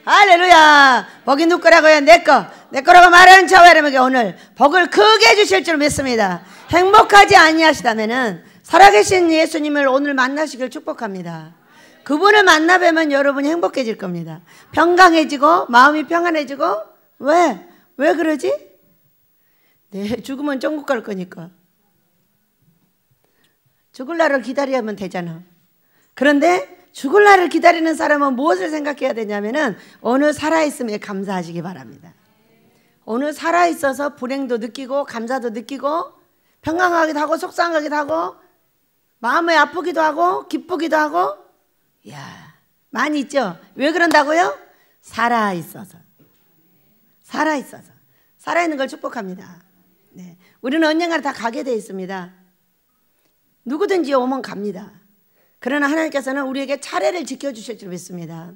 할렐루야. 복이 누구 거라고요? 내 거라고 말하는 저와 여러분에게 오늘 복을 크게 주실 줄 믿습니다. 행복하지 아니하시다면은 살아계신 예수님을 오늘 만나시길 축복합니다. 그분을 만나 뵈면 여러분이 행복해질 겁니다. 평강해지고 마음이 평안해지고. 왜 그러지? 네, 죽으면 천국 갈 거니까. 죽을 날을 기다리면 되잖아. 그런데 죽을 날을 기다리는 사람은 무엇을 생각해야 되냐면은 오늘 살아있음에 감사하시기 바랍니다. 오늘 살아있어서 불행도 느끼고 감사도 느끼고 평강하기도 하고 속상하기도 하고 마음이 아프기도 하고 기쁘기도 하고. 이야, 많이 있죠? 왜 그런다고요? 살아있어서. 살아있는 걸 축복합니다. 네. 우리는 언젠가 다 가게 돼 있습니다. 누구든지 오면 갑니다. 그러나 하나님께서는 우리에게 차례를 지켜주실 줄 믿습니다.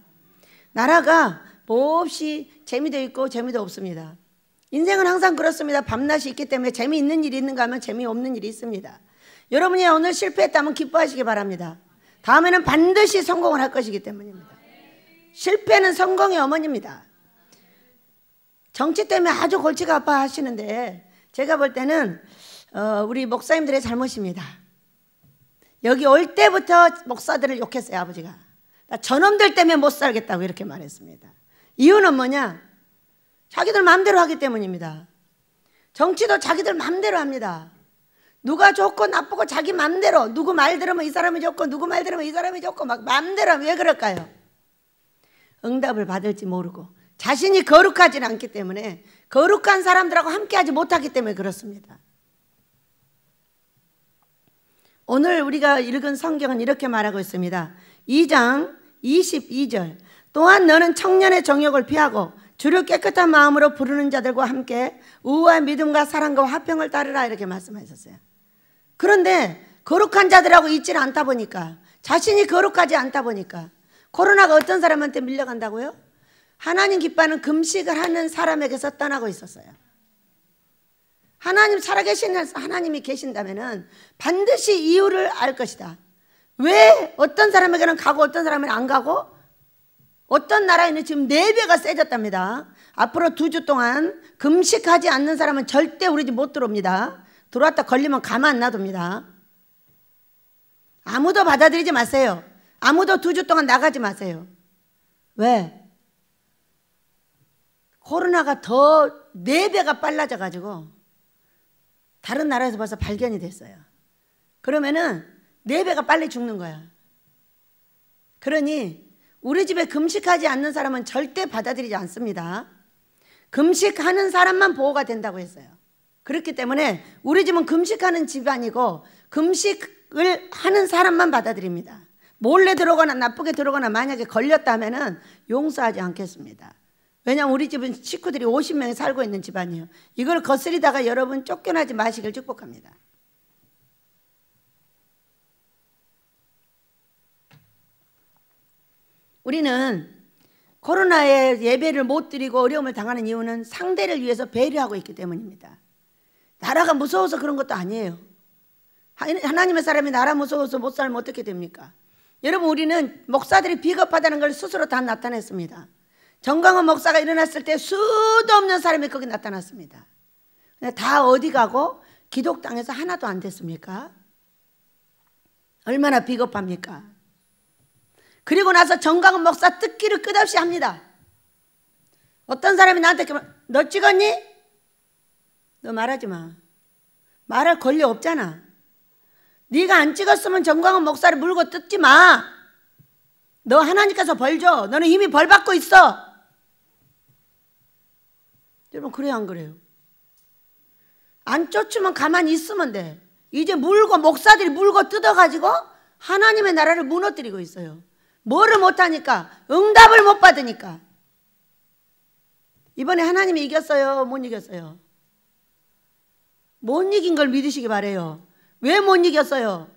나라가 몹시 재미도 있고 재미도 없습니다. 인생은 항상 그렇습니다. 밤낮이 있기 때문에 재미있는 일이 있는가 하면 재미없는 일이 있습니다. 여러분이 오늘 실패했다면 기뻐하시기 바랍니다. 다음에는 반드시 성공을 할 것이기 때문입니다. 실패는 성공의 어머니입니다. 정치 때문에 아주 골치가 아파 하시는데 제가 볼 때는 우리 목사님들의 잘못입니다. 여기 올 때부터 목사들을 욕했어요. 아버지가 나 저놈들 때문에 못 살겠다고 이렇게 말했습니다. 이유는 뭐냐? 자기들 마음대로 하기 때문입니다. 정치도 자기들 마음대로 합니다. 누가 좋고 나쁘고 자기 마음대로, 누구 말 들으면 이 사람이 좋고 누구 말 들으면 이 사람이 좋고 막 마음대로 하면 왜 그럴까요? 응답을 받을지 모르고 자신이 거룩하지 않기 때문에, 거룩한 사람들하고 함께하지 못하기 때문에 그렇습니다. 오늘 우리가 읽은 성경은 이렇게 말하고 있습니다. 2장 22절. 또한 너는 청년의 정욕을 피하고 주를 깨끗한 마음으로 부르는 자들과 함께 우아한 믿음과 사랑과 화평을 따르라 이렇게 말씀하셨어요. 그런데 거룩한 자들하고 있지는 않다 보니까, 자신이 거룩하지 않다 보니까 코로나가 어떤 사람한테 밀려간다고요? 하나님 기뻐하는 금식을 하는 사람에게서 떠나고 있었어요. 하나님 살아계신 하나님이 계신다면 반드시 이유를 알 것이다. 왜 어떤 사람에게는 가고 어떤 사람에게는 안 가고, 어떤 나라에는 지금 4배가 세졌답니다. 앞으로 2주 동안 금식하지 않는 사람은 절대 우리 집 못 들어옵니다. 들어왔다 걸리면 가만 안 놔둡니다. 아무도 받아들이지 마세요. 아무도 2주 동안 나가지 마세요. 왜? 코로나가 더 4배가 빨라져 가지고 다른 나라에서 벌써 발견이 됐어요. 그러면은 4배가 빨리 죽는 거야. 그러니 우리 집에 금식하지 않는 사람은 절대 받아들이지 않습니다. 금식하는 사람만 보호가 된다고 했어요. 그렇기 때문에 우리 집은 금식하는 집안이고 금식을 하는 사람만 받아들입니다. 몰래 들어오거나 나쁘게 들어오거나 만약에 걸렸다면 용서하지 않겠습니다. 왜냐하면 우리 집은 식구들이 50명이 살고 있는 집안이에요. 이걸 거스리다가 여러분 쫓겨나지 마시길 축복합니다. 우리는 코로나에 예배를 못 드리고 어려움을 당하는 이유는 상대를 위해서 배려하고 있기 때문입니다. 나라가 무서워서 그런 것도 아니에요. 하나님의 사람이 나라 무서워서 못 살면 어떻게 됩니까? 여러분, 우리는 목사들이 비겁하다는 걸 스스로 다 나타냈습니다. 정광훈 목사가 일어났을 때 수도 없는 사람이 거기 나타났습니다. 다 어디 가고 기독당에서 하나도 안 됐습니까? 얼마나 비겁합니까? 그리고 나서 정광훈 목사 뜯기를 끝없이 합니다. 어떤 사람이 나한테 너 찍었니? 너 말하지 마. 말할 권리 없잖아. 네가 안 찍었으면 정광훈 목사를 물고 뜯지 마. 너 하나님께서 벌 줘. 너는 이미 벌 받고 있어. 여러분, 그래요 안 그래요? 안 쫓으면 가만히 있으면 돼. 이제 목사들이 물고 뜯어가지고 하나님의 나라를 무너뜨리고 있어요. 뭐를 못하니까? 응답을 못 받으니까. 이번에 하나님이 이겼어요? 못 이겼어요? 못 이긴 걸 믿으시기 바래요. 왜 못 이겼어요?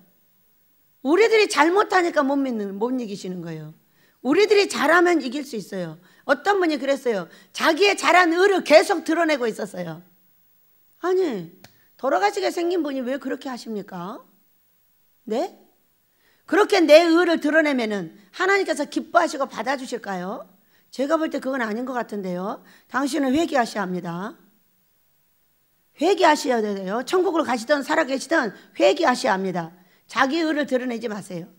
우리들이 잘못하니까 못 이기시는 거예요. 우리들이 잘하면 이길 수 있어요. 어떤 분이 그랬어요. 자기의 잘한 의를 계속 드러내고 있었어요. 아니, 돌아가시게 생긴 분이 왜 그렇게 하십니까? 네? 그렇게 내 의를 드러내면은 하나님께서 기뻐하시고 받아주실까요? 제가 볼 때 그건 아닌 것 같은데요. 당신은 회개하셔야 합니다. 회개하셔야 돼요. 천국을 가시든 살아계시든 회개하셔야 합니다. 자기 의를 드러내지 마세요.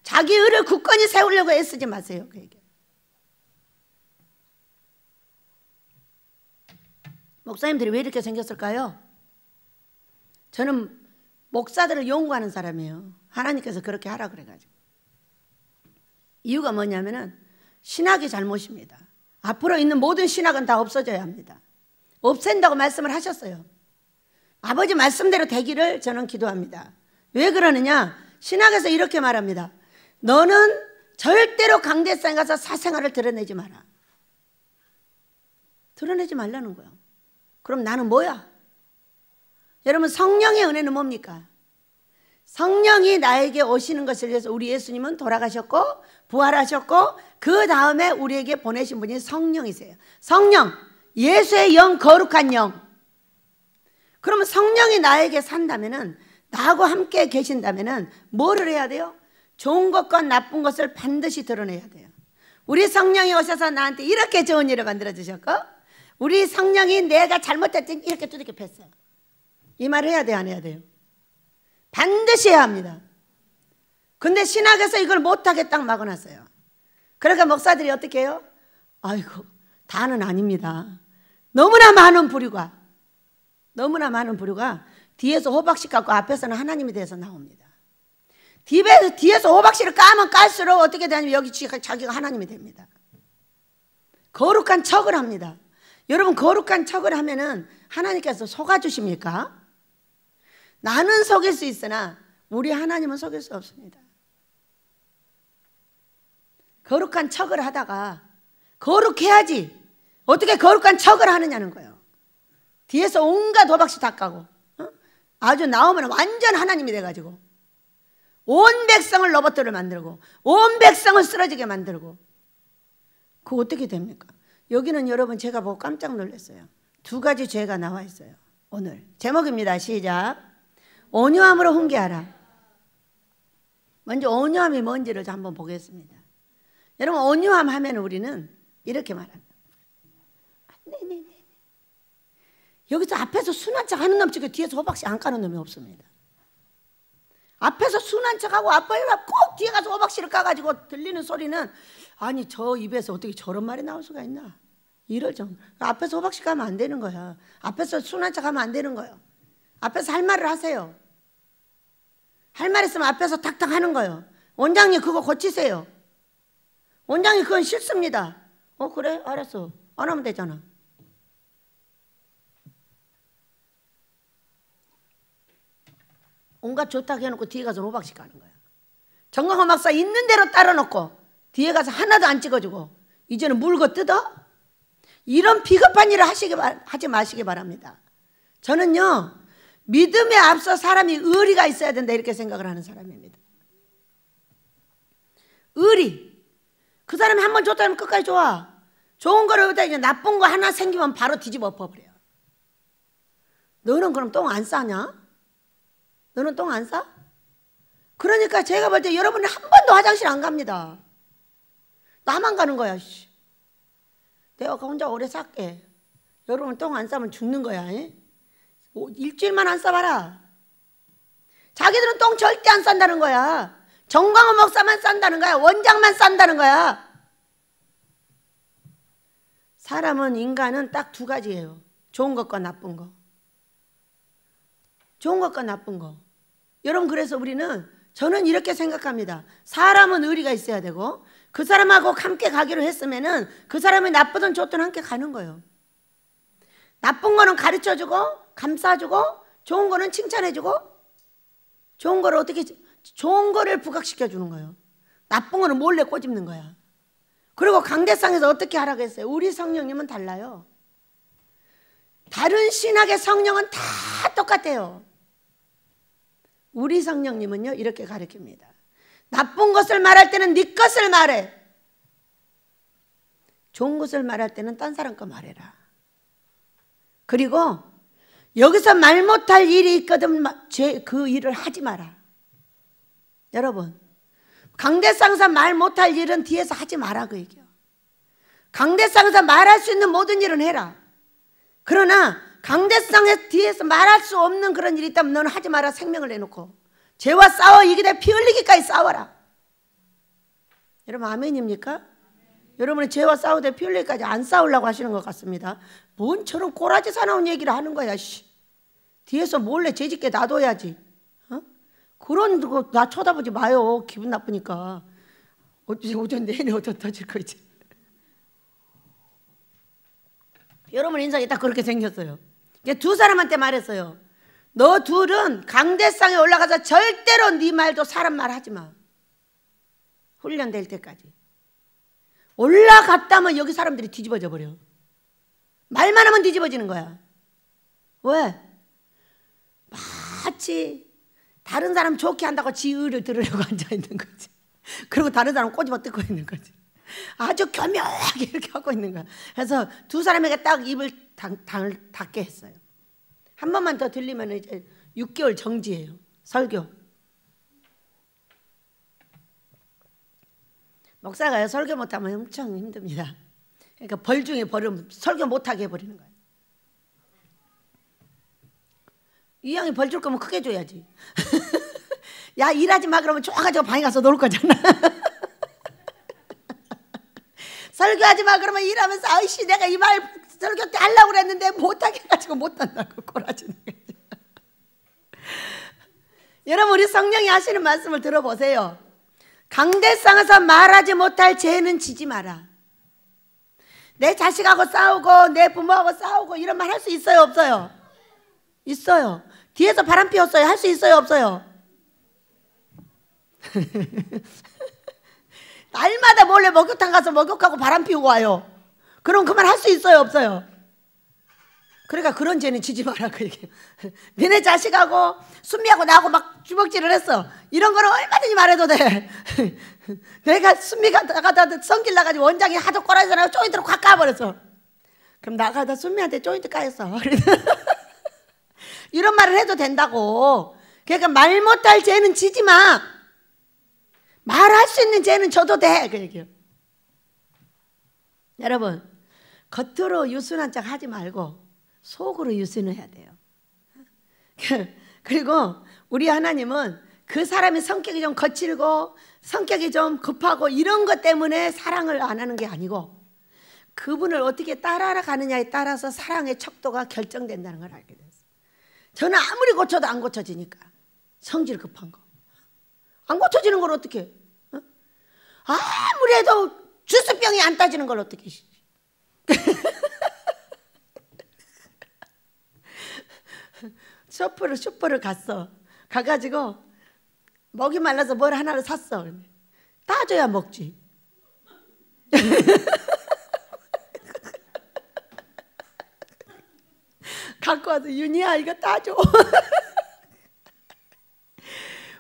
자기 의를 굳건히 세우려고 애쓰지 마세요. 목사님들이 왜 이렇게 생겼을까요? 저는 목사들을 연구하는 사람이에요. 하나님께서 그렇게 하라 그래가지고. 이유가 뭐냐면은 신학이 잘못입니다. 앞으로 있는 모든 신학은 다 없어져야 합니다. 없앤다고 말씀을 하셨어요. 아버지 말씀대로 되기를 저는 기도합니다. 왜 그러느냐? 신학에서 이렇게 말합니다. 너는 절대로 강대상에 가서 사생활을 드러내지 마라. 드러내지 말라는 거예요. 그럼 나는 뭐야? 여러분, 성령의 은혜는 뭡니까? 성령이 나에게 오시는 것을 위해서 우리 예수님은 돌아가셨고 부활하셨고 그 다음에 우리에게 보내신 분이 성령이세요. 성령, 예수의 영, 거룩한 영. 그러면 성령이 나에게 산다면은, 나하고 함께 계신다면은 뭐를 해야 돼요? 좋은 것과 나쁜 것을 반드시 드러내야 돼요. 우리 성령이 오셔서 나한테 이렇게 좋은 일을 만들어 주셨고, 우리 성령이 내가 잘못했더니 이렇게 두들겨 팼어요. 이 말을 해야 돼요, 안 해야 돼요? 반드시 해야 합니다. 근데 신학에서 이걸 못하게 딱 막아놨어요. 그러니까 목사들이 어떻게 해요? 아이고, 다는 아닙니다. 너무나 많은 부류가 뒤에서 호박씨 갖고 앞에서는 하나님에 대해서 나옵니다. 뒤에서 호박씨를 까면 깔수록 어떻게 되냐면 여기 자기가 하나님이 됩니다. 거룩한 척을 합니다. 여러분, 거룩한 척을 하면은 하나님께서 속아주십니까? 나는 속일 수 있으나 우리 하나님은 속일 수 없습니다. 거룩한 척을 하다가 거룩해야지 어떻게 거룩한 척을 하느냐는 거예요. 뒤에서 온갖 호박씨 다 까고 아주 나오면 완전 하나님이 돼가지고 온 백성을 로봇들을 만들고 온 백성을 쓰러지게 만들고, 그거 어떻게 됩니까? 여기는 여러분, 제가 보고 깜짝 놀랐어요. 두 가지 죄가 나와 있어요. 오늘 제목입니다. 시작. 온유함으로 훈계하라. 먼저 온유함이 뭔지를 한번 보겠습니다. 여러분, 온유함 하면 우리는 이렇게 말합니다. 네네네. 여기서 앞에서 순한 척 하는 놈 치고 뒤에서 호박씨 안 까는 놈이 없습니다. 앞에서 순한 척하고 앞에 꼭 뒤에 가서 호박씨를 까가지고 들리는 소리는, 아니 저 입에서 어떻게 저런 말이 나올 수가 있나, 이럴 정도. 앞에서 호박씨 까면 안 되는 거야. 앞에서 순한 척하면 안 되는 거예요. 앞에서 할 말을 하세요. 할 말 있으면 앞에서 탁탁 하는 거예요. 원장님 그거 고치세요. 원장님 그건 싫습니다. 그래? 알았어. 안 하면 되잖아. 온갖 좋다고 해놓고 뒤에 가서 호박씨 까는 거야. 정광훈 박사 있는 대로 따라놓고 뒤에 가서 하나도 안 찍어주고 이제는 물고 뜯어? 이런 비겁한 일을 하지 마시기 바랍니다. 저는요, 믿음에 앞서 사람이 의리가 있어야 된다 이렇게 생각을 하는 사람입니다. 의리. 그 사람이 한번 좋다면 끝까지 좋아. 좋은 거를 이제 나쁜 거 하나 생기면 바로 뒤집어 엎어버려요. 너는 그럼 똥 안 싸냐? 너는 똥 안 싸? 그러니까 제가 볼 때 여러분은 한 번도 화장실 안 갑니다. 나만 가는 거야. 내가 혼자 오래 쌀게. 여러분 똥 안 싸면 죽는 거야. 일주일만 안 싸봐라. 자기들은 똥 절대 안 싼다는 거야. 정광훈 목사만 싼다는 거야. 원장만 싼다는 거야. 사람은, 인간은 딱 두 가지예요. 좋은 것과 나쁜 거. 좋은 것과 나쁜 거. 여러분, 그래서 저는 이렇게 생각합니다. 사람은 의리가 있어야 되고 그 사람하고 함께 가기로 했으면은 그 사람이 나쁘든 좋든 함께 가는 거예요. 나쁜 거는 가르쳐주고 감싸주고 좋은 거는 칭찬해주고, 좋은 거를 부각시켜주는 거예요. 나쁜 거는 몰래 꼬집는 거야. 그리고 강대상에서 어떻게 하라고 했어요? 우리 성령님은 달라요. 다른 신학의 성령은 다 똑같아요. 우리 성령님은요, 이렇게 가르칩니다. 나쁜 것을 말할 때는 네 것을 말해. 좋은 것을 말할 때는 딴 사람 거 말해라. 그리고 여기서 말 못할 일이 있거든 그 일을 하지 마라. 여러분, 강대상사 말 못할 일은 뒤에서 하지 마라 그 얘기요. 강대상에서 말할 수 있는 모든 일은 해라. 그러나 강대상에 뒤에서 말할 수 없는 그런 일이 있다면 너는 하지 마라. 생명을 내놓고 죄와 싸워 이기되 피 흘리기까지 싸워라. 여러분 아멘입니까? 여러분은 죄와 싸우되 피 흘리기까지 안 싸우려고 하시는 것 같습니다. 뭔 저런 꼬라지 사나운 얘기를 하는 거야. 뒤에서 몰래 죄짓게 놔둬야지. 그런 거 나 쳐다보지 마요. 기분 나쁘니까. 오전 내내 어쩌 터질 거 있지. 여러분 인상이 딱 그렇게 생겼어요. 두 사람한테 말했어요. 너 둘은 강대상에 올라가서 절대로 네 말도 사람 말 하지 마. 훈련될 때까지. 올라갔다면 여기 사람들이 뒤집어져 버려. 말만 하면 뒤집어지는 거야. 왜? 마치 다른 사람 좋게 한다고 지 의를 들으려고 앉아있는 거지. 그리고 다른 사람 꼬집어 뜯고 있는 거지. 아주 교묘하게 이렇게 하고 있는 거야. 그래서 두 사람에게 딱 입을 닫게 했어요. 한 번만 더 들리면 이제 6개월 정지예요. 설교. 목사가요 설교 못하면 엄청 힘듭니다. 그러니까 벌 중에 벌은 설교 못하게 해버리는 거예요. 이 양이 벌 줄 거면 크게 줘야지. 야 일하지 마 그러면 좋아가지고 방에 가서 놀 거잖아. 설교하지 마 그러면 일하면서 아이씨 내가 이 말 설교 때 하려고 그랬는데 못하게 해가지고 못한다고 꼬라지는 거지. 여러분 우리 성령이 하시는 말씀을 들어보세요. 강대상에서 말하지 못할 죄는 지지 마라. 내 자식하고 싸우고 내 부모하고 싸우고 이런 말 할 수 있어요 없어요? 있어요. 뒤에서 바람 피웠어요. 할 수 있어요 없어요? 날마다 몰래 목욕탕 가서 목욕하고 바람 피우고 와요. 그럼 그 말 할 수 있어요 없어요? 그러니까 그런 죄는 지지 마라 그 얘기. 너네 자식하고 순미하고 나하고 막 주먹질을 했어. 이런 거는 얼마든지 말해도 돼. 내가 순미가 나가다 성길 나가지고 원장이 하도 꼬라지잖아요. 조인트로 확 까버렸어. 그럼 나가다 순미한테 조인트 까였어. 이런 말을 해도 된다고. 그러니까 말 못할 죄는 지지 마. 말할 수 있는 죄는 져도 돼. 그 얘기예요. 여러분 겉으로 유순한 척 하지 말고 속으로 유순을 해야 돼요. 그리고 우리 하나님은 그 사람의 성격이 좀 거칠고 성격이 좀 급하고 이런 것 때문에 사랑을 안 하는 게 아니고 그분을 어떻게 따라가느냐에 따라서 사랑의 척도가 결정된다는 걸 알게 됐어요. 저는 아무리 고쳐도 안 고쳐지니까. 성질 급한 거 안 고쳐지는 걸 어떻게 해? 아무리 해도 주스병이 안 따지는 걸 어떻게 해? 슈퍼를 갔어. 가가지고 먹이 말라서 뭘 하나를 샀어. 따줘야 먹지. 갖고 와서 윤희야 이거 따줘.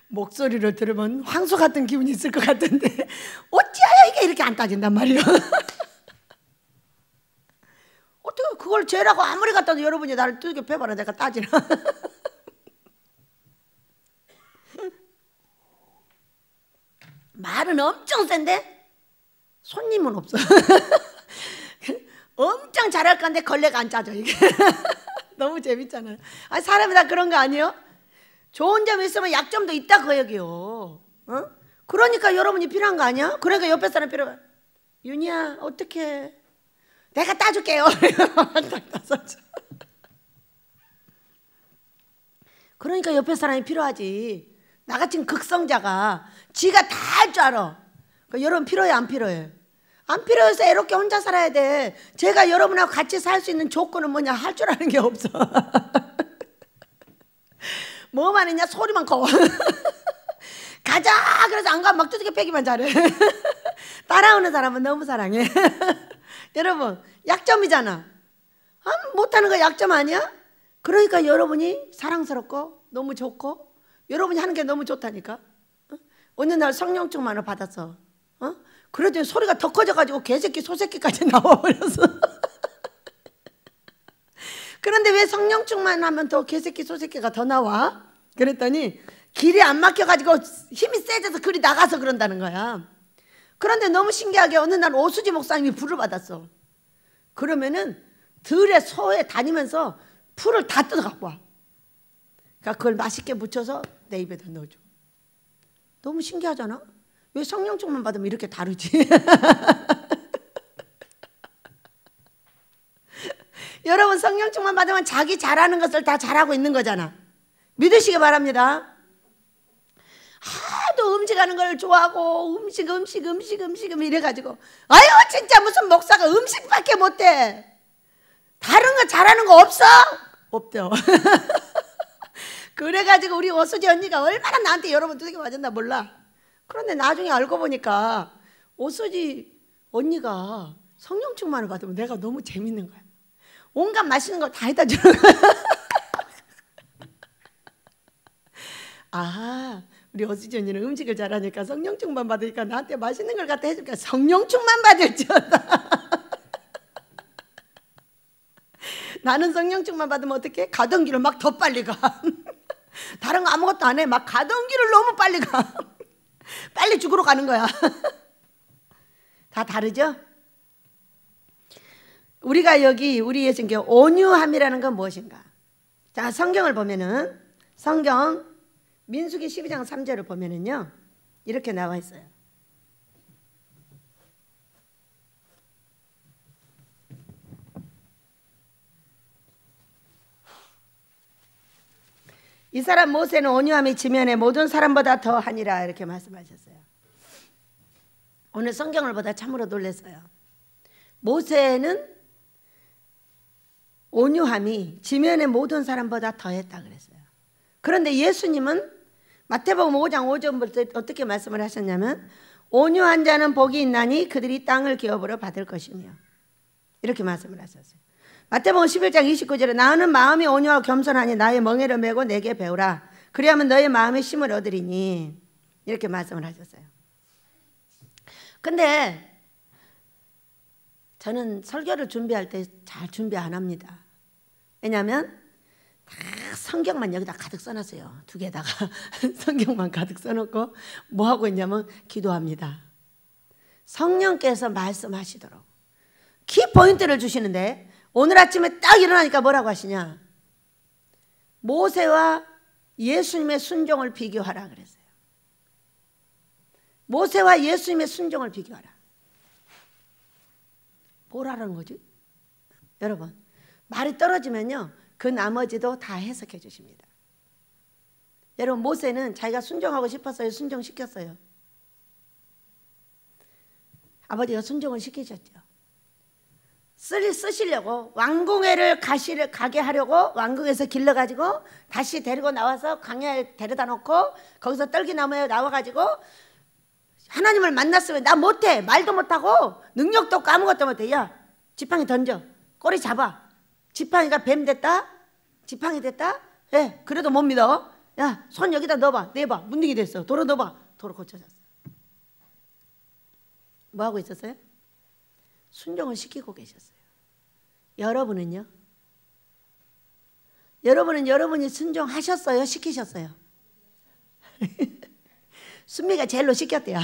목소리를 들으면 황소 같은 기분이 있을 것 같은데 어찌하여 이게 이렇게 안 따진단 말이야. 어떻게 그걸 죄라고 아무리 갖다도 여러분이 나를 두들겨 패봐라 내가 따지나. 말은 엄청 센데 손님은 없어. 엄청 잘할 건데 걸레가 안 짜져 이게. 너무 재밌잖아요. 아니, 사람이 다 그런 거 아니에요? 좋은 점이 있으면 약점도 있다 그 얘기요. 어? 그러니까 여러분이 필요한 거 아니야? 그러니까 옆에 사람 필요해. 윤희야 어떡해 내가 따줄게요. 그러니까 옆에 사람이 필요하지. 나같은 극성자가 지가 다 할 줄 알아. 그러니까 여러분 필요해 안 필요해? 안 필요해서 애롭게 혼자 살아야 돼. 제가 여러분하고 같이 살 수 있는 조건은 뭐냐? 할 줄 아는 게 없어. 뭐만 있냐? 소리만 커. 가자 그래서 안 가면 막 두들겨 패기만 잘해. 따라오는 사람은 너무 사랑해. 여러분 약점이잖아. 못하는 거 약점 아니야? 그러니까 여러분이 사랑스럽고 너무 좋고 여러분이 하는 게 너무 좋다니까. 어느 날 성령 충만을 받았어. 그러더니 소리가 더 커져가지고 개새끼 소새끼까지 나와버렸어. 그런데 왜 성령 충만하면 더 개새끼 소새끼가 더 나와? 그랬더니 길이 안 막혀가지고 힘이 세져서 글이 나가서 그런다는 거야. 그런데 너무 신기하게 어느 날 오수지 목사님이 불을 받았어. 그러면은 들에 소에 다니면서 풀을 다 뜯어 갖고 와. 그러니까 그걸 맛있게 무쳐서 내 입에다 넣어줘. 너무 신기하잖아. 왜 성령충만 받으면 이렇게 다르지? 여러분, 성령충만 받으면 자기 잘하는 것을 다 잘하고 있는 거잖아. 믿으시기 바랍니다. 하도 음식하는 걸 좋아하고 음식 이래가지고 아유 진짜 무슨 목사가 음식밖에 못해. 다른 거 잘하는 거 없어? 없대요. 그래가지고 우리 오수지 언니가 얼마나 나한테 여러분 두들겨 맞았나 몰라. 그런데 나중에 알고 보니까 오수지 언니가 성령 충만을 받으면 내가 너무 재밌는 거야. 온갖 맛있는 거 다 해다 주는 거야. 아, 우리 오수지 언니는 음식을 잘하니까 성령 충만 받으니까 나한테 맛있는 걸 갖다 해줄까. 성령 충만 받을 줄 알아. 나는 성령 충만 받으면 어떻게? 가던 길을 막 더 빨리 가. 다른 거 아무것도 안 해. 막 가던 길을 너무 빨리 가. 빨리 죽으러 가는 거야. 다 다르죠? 우리가 여기 우리의 성경 온유함이라는 건 무엇인가? 자, 성경을 보면은 성경 민수기 12장 3절을 보면은요 이렇게 나와 있어요. 이 사람 모세는 온유함이 지면에 모든 사람보다 더하니라 이렇게 말씀하셨어요. 오늘 성경을 보다 참으로 놀랐어요. 모세는 온유함이 지면의 모든 사람보다 더했다 그랬어요. 그런데 예수님은 마태복음 5장 5절부터 어떻게 말씀을 하셨냐면 온유한 자는 복이 있나니 그들이 땅을 기업으로 받을 것이며 이렇게 말씀을 하셨어요. 마태복음 11장 29절에 나는 마음이 온유하고 겸손하니 나의 멍에를 메고 내게 배우라. 그리하면 너의 마음에 힘을 얻으리니 이렇게 말씀을 하셨어요. 근데 저는 설교를 준비할 때 잘 준비 안 합니다. 왜냐하면 다 성경만 여기다 가득 써놨어요. 두 개다가 성경만 가득 써놓고 뭐 하고 있냐면 기도합니다. 성령께서 말씀하시도록 키포인트를 주시는데 오늘 아침에 딱 일어나니까 뭐라고 하시냐? 모세와 예수님의 순종을 비교하라 그랬어요. 모세와 예수님의 순종을 비교하라. 뭐라는 거지? 여러분, 말이 떨어지면요 그 나머지도 다 해석해 주십니다. 여러분, 모세는 자기가 순종하고 싶었어요? 순종시켰어요? 아버지가 순종을 시키셨죠. 쓰시려고 왕궁회를 가게 하려고 왕궁에서 길러가지고 다시 데리고 나와서 광야에 데려다 놓고 거기서 떨기나무에 나와가지고 하나님을 만났으면 나 못해, 말도 못하고 능력도 없고 아무것도 못해. 야, 지팡이 던져, 꼬리 잡아. 지팡이가 뱀 됐다? 지팡이 됐다? 예, 그래도 못 믿어. 야, 손 여기다 넣어봐, 내봐. 문둥이 됐어. 도로 넣어봐. 도로 고쳐졌어. 뭐 하고 있었어요? 순종을 시키고 계셨어요. 여러분은요? 여러분은 여러분이 순종하셨어요? 시키셨어요? 순미가 제일로 시켰대요.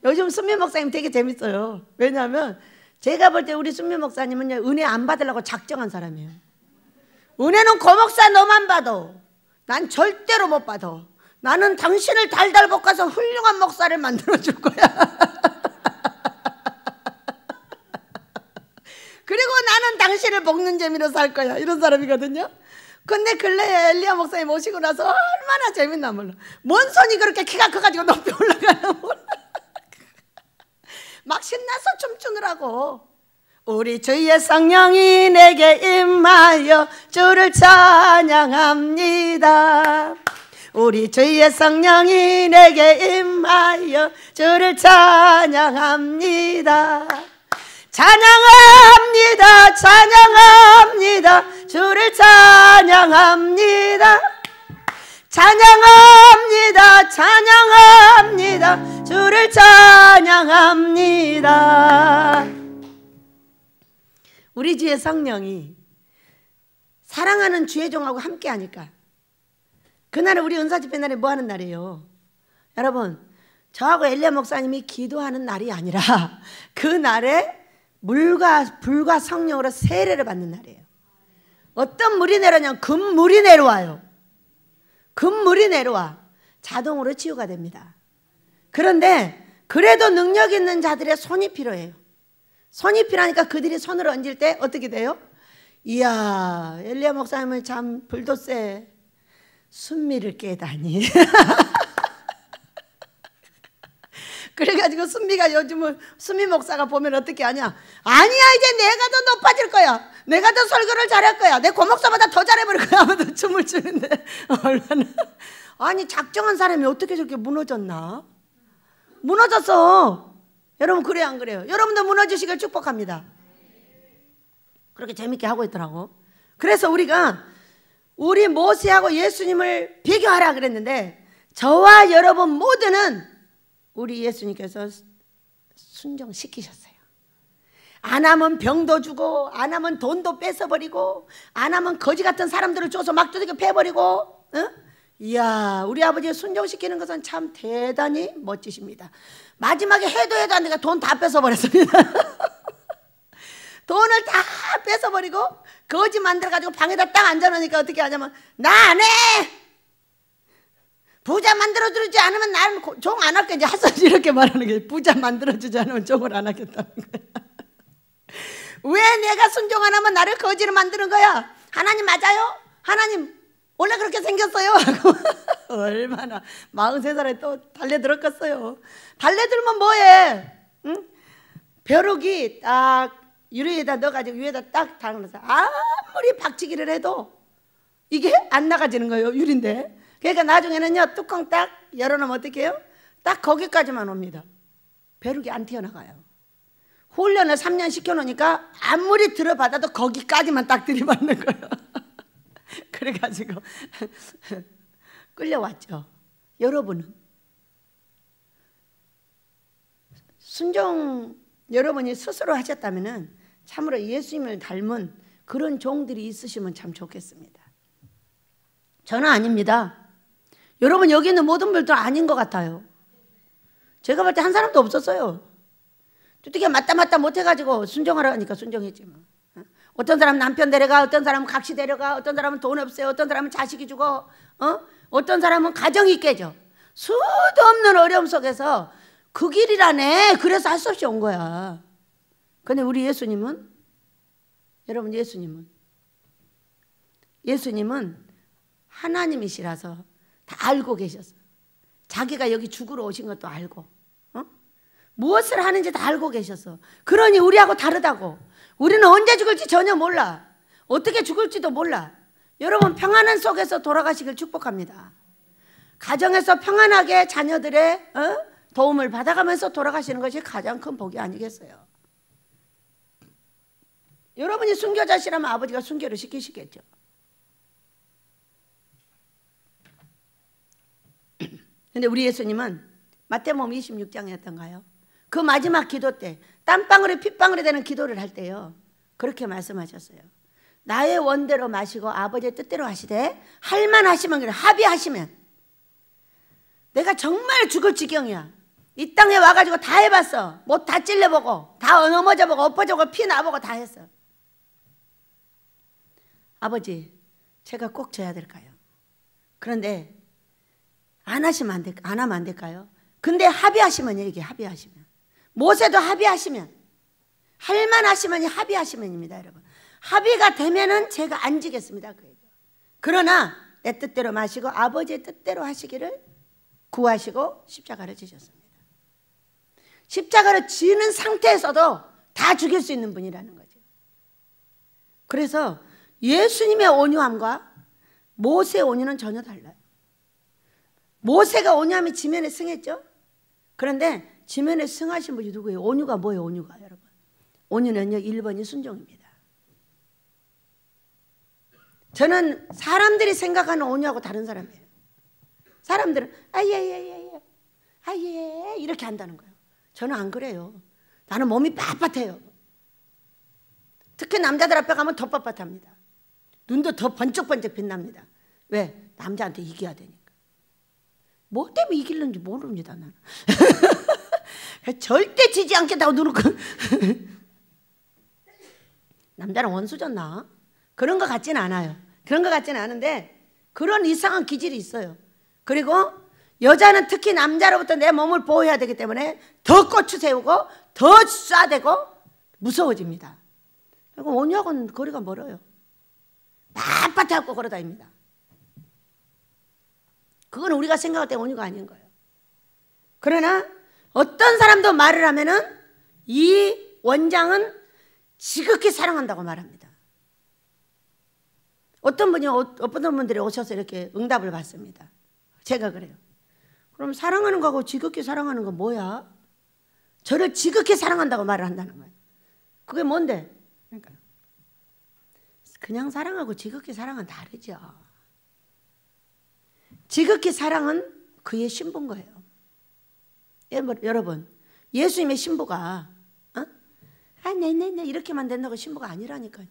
요즘 순미 목사님 되게 재밌어요. 왜냐하면 제가 볼 때 우리 순미 목사님은 은혜 안 받으려고 작정한 사람이에요. 은혜는 고 목사 너만 받아. 난 절대로 못 받아. 나는 당신을 달달 볶아서 훌륭한 목사를 만들어줄 거야. 그리고 나는 당신을 볶는 재미로 살 거야. 이런 사람이거든요. 근데 근래에 엘리야 목사님 오시고 나서 얼마나 재밌나 몰라. 뭔 손이 그렇게 키가 커가지고 높이 올라가나 몰라. 막 신나서 춤추느라고. 우리 주의 성령이 내게 임하여 주를 찬양합니다. 우리 주의 성령이 내게 임하여 주를 찬양합니다. 찬양합니다. 찬양합니다. 주를 찬양합니다. 찬양합니다. 찬양합니다. 주를 찬양합니다. 우리 주의 성령이 사랑하는 주의 종하고 함께 하니까 그날은 우리 은사집회 날에 뭐 하는 날이에요? 여러분, 저하고 엘리야 목사님이 기도하는 날이 아니라 그 날에 물과 불과 성령으로 세례를 받는 날이에요. 어떤 물이 내려오냐면 금물이 내려와요. 금물이 내려와 자동으로 치유가 됩니다. 그런데 그래도 능력 있는 자들의 손이 필요해요. 손이 필요하니까 그들이 손을 얹을 때 어떻게 돼요? 이야, 엘리야 목사님은 참 불도 세. 순미를 깨다니. 그래가지고 순미가 요즘은 순미 목사가 보면 어떻게 하냐? 아니야, 이제 내가 더 높아질 거야. 내가 더 설교를 잘할 거야. 내 고목사보다 더 잘해버릴 거야 하면서 춤을 추는데 얼마나. 아니, 작정한 사람이 어떻게 저렇게 무너졌나? 무너졌어. 여러분, 그래요 안 그래요? 여러분도 무너지시길 축복합니다. 그렇게 재밌게 하고 있더라고. 그래서 우리 모세하고 예수님을 비교하라 그랬는데, 저와 여러분 모두는 우리 예수님께서 순종시키셨어요. 안 하면 병도 주고, 안 하면 돈도 뺏어버리고, 안 하면 거지 같은 사람들을 줘서 막 두들겨 패버리고. 이야, 우리 아버지 순종시키는 것은 참 대단히 멋지십니다. 마지막에 해도 안 되니까 돈 다 뺏어버렸습니다. 돈을 다 뺏어버리고 거지 만들어가지고 방에다 딱 앉아놓으니까 어떻게 하냐면, 나 안 해! 부자 만들어주지 않으면 나는 종 안 할게. 이제 하선이 이렇게 말하는 게, 부자 만들어주지 않으면 종을 안 하겠다는 거야. 왜 내가 순종 안 하면 나를 거지로 만드는 거야? 하나님 맞아요? 하나님 원래 그렇게 생겼어요? 얼마나 43살에 또 달려들었겠어요. 달려들면 뭐해? 응? 벼룩이 딱 유리에다 넣어가지고 위에다 딱 달아서 아무리 박치기를 해도 이게 안 나가지는 거예요. 유리인데. 그러니까 나중에는요, 뚜껑 딱 열어놓으면 어떻게 해요? 딱 거기까지만 옵니다. 벼룩이 안 튀어나가요. 훈련을 3년 시켜놓으니까 아무리 들어받아도 거기까지만 딱 들이받는 거예요. 그래가지고 끌려왔죠. 여러분은 순종 여러분이 스스로 하셨다면 참으로 예수님을 닮은 그런 종들이 있으시면 참 좋겠습니다. 저는 아닙니다. 여러분 여기 있는 모든 분들도 아닌 것 같아요. 제가 볼 때 한 사람도 없었어요. 어떻게 맞다 못해가지고 순종하라 하니까 순종했지 뭐. 어떤 사람은 남편 데려가, 어떤 사람은 각시 데려가, 어떤 사람은 돈 없어요, 어떤 사람은 자식이 죽어, 어떤 사람은 가정이 깨져. 수도 없는 어려움 속에서 그 길이라네. 그래서 할 수 없이 온 거야. 근데 우리 예수님은, 여러분 예수님은 하나님이시라서 다 알고 계셨어요. 자기가 여기 죽으러 오신 것도 알고, 무엇을 하는지 다 알고 계셨어. 그러니 우리하고 다르다고. 우리는 언제 죽을지 전혀 몰라. 어떻게 죽을지도 몰라. 여러분 평안한 속에서 돌아가시길 축복합니다. 가정에서 평안하게 자녀들의 도움을 받아가면서 돌아가시는 것이 가장 큰 복이 아니겠어요. 여러분이 순교자시라면 아버지가 순교를 시키시겠죠. 근데 우리 예수님은 마태복음 26장이었던가요? 그 마지막 기도 때 땀방울이 핏방울이 되는 기도를 할 때요, 그렇게 말씀하셨어요. 나의 원대로 마시고 아버지의 뜻대로 하시되 할만하시면, 그래 합의하시면, 내가 정말 죽을 지경이야. 이 땅에 와가지고 다 해봤어. 못 다 찔려보고 다 넘어져보고 엎어져보고 피 나보고 다 했어. 아버지 제가 꼭 져야 될까요? 그런데 안 하시면 안 될까? 안 하면 안 될까요? 근데 합의하시면, 이게 합의하시면, 모세도 합의하시면, 할만하시면이 합의하시면입니다. 여러분 합의가 되면은 제가 안 지겠습니다. 그 얘기예요. 그러나 내 뜻대로 마시고 아버지의 뜻대로 하시기를 구하시고 십자가를 지셨습니다. 십자가를 지는 상태에서도 다 죽일 수 있는 분이라는 거죠. 그래서 예수님의 온유함과 모세의 온유는 전혀 달라요. 모세가 온유함이 지면에 승했죠. 그런데 지면에 승하신 분이 누구예요? 온유가 뭐예요? 온유가 여러분, 온유는요 1번이 순종입니다. 저는 사람들이 생각하는 온유하고 다른 사람이에요. 사람들은 아예 이렇게 한다는 거예요. 저는 안 그래요. 나는 몸이 빳빳해요. 특히 남자들 앞에 가면 더 빳빳합니다. 눈도 더 번쩍번쩍 빛납니다. 왜? 남자한테 이겨야 되니까. 뭐 때문에 이기는지 모릅니다, 나는. 절대 지지 않겠다고 누르고. 남자랑 원수졌나? 그런 것 같지는 않아요. 그런 것 같지는 않은데 그런 이상한 기질이 있어요. 그리고 여자는 특히 남자로부터 내 몸을 보호해야 되기 때문에 더 고추 세우고 더 쏴대고 무서워집니다. 그리고 온유하고는 거리가 멀어요. 빳빳해갖고 걸어다닙니다. 그건 우리가 생각할 때 온유가 아닌 거예요. 그러나 어떤 사람도 말을 하면은 이 원장은 지극히 사랑한다고 말합니다. 어떤 분들이 오셔서 이렇게 응답을 받습니다. 제가 그래요. 그럼 사랑하는 거하고 지극히 사랑하는 건 뭐야? 저를 지극히 사랑한다고 말을 한다는 거예요. 그게 뭔데? 그러니까 그냥 사랑하고 지극히 사랑은 다르죠. 지극히 사랑은 그의 신부인 거예요. 여러분, 예수님의 신부가 네네네 이렇게만 된다고 신부가 아니라니까요.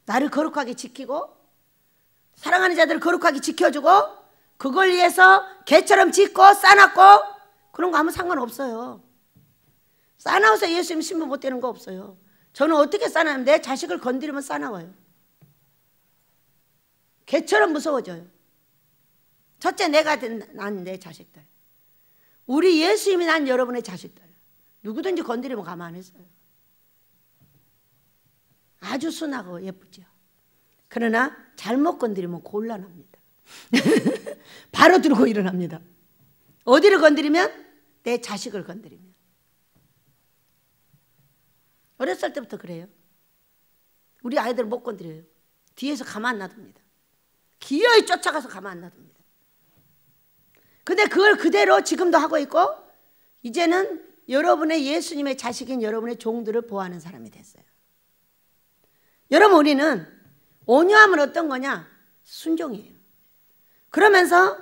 나를 거룩하게 지키고 사랑하는 자들을 거룩하게 지켜주고 그걸 위해서 개처럼 짓고 싸놨고 그런 거 아무 상관없어요. 싸나워서 예수님 신부 못 되는 거 없어요. 저는 어떻게 싸나면 내 자식을 건드리면 싸나워요. 개처럼 무서워져요. 첫째 내가 난 내 자식들, 우리 예수님이 난 여러분의 자식들 누구든지 건드리면 가만 안 있어요. 아주 순하고 예쁘죠. 그러나 잘못 건드리면 곤란합니다. 바로 들고 일어납니다. 어디를 건드리면? 내 자식을 건드리면. 어렸을 때부터 그래요. 우리 아이들 못 건드려요. 뒤에서 가만 안 놔둡니다. 기어이 쫓아가서 가만 안 놔둡니다. 근데 그걸 그대로 지금도 하고 있고 이제는 여러분의 예수님의 자식인 여러분의 종들을 보호하는 사람이 됐어요. 여러분, 우리는 온유함은 어떤 거냐? 순종이에요. 그러면서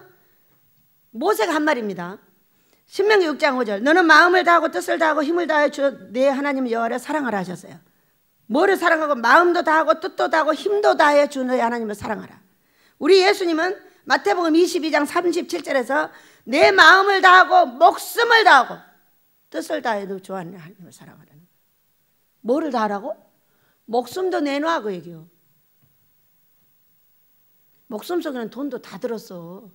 모세가 한 말입니다. 신명기 6장 5절 너는 마음을 다하고 뜻을 다하고 힘을 다하여 주 내 하나님 여호와를 사랑하라 하셨어요. 뭐를 사랑하고? 마음도 다하고 뜻도 다하고 힘도 다하여 주 너의 하나님을 사랑하라. 우리 예수님은 마태복음 22장 37절에서 내 마음을 다하고 목숨을 다하고 뜻을 다해도 좋아하는 하나님을 사랑하라는 거예요. 뭐를 다하라고? 목숨도 내놔 그 얘기요. 목숨 속에는 돈도 다 들었어.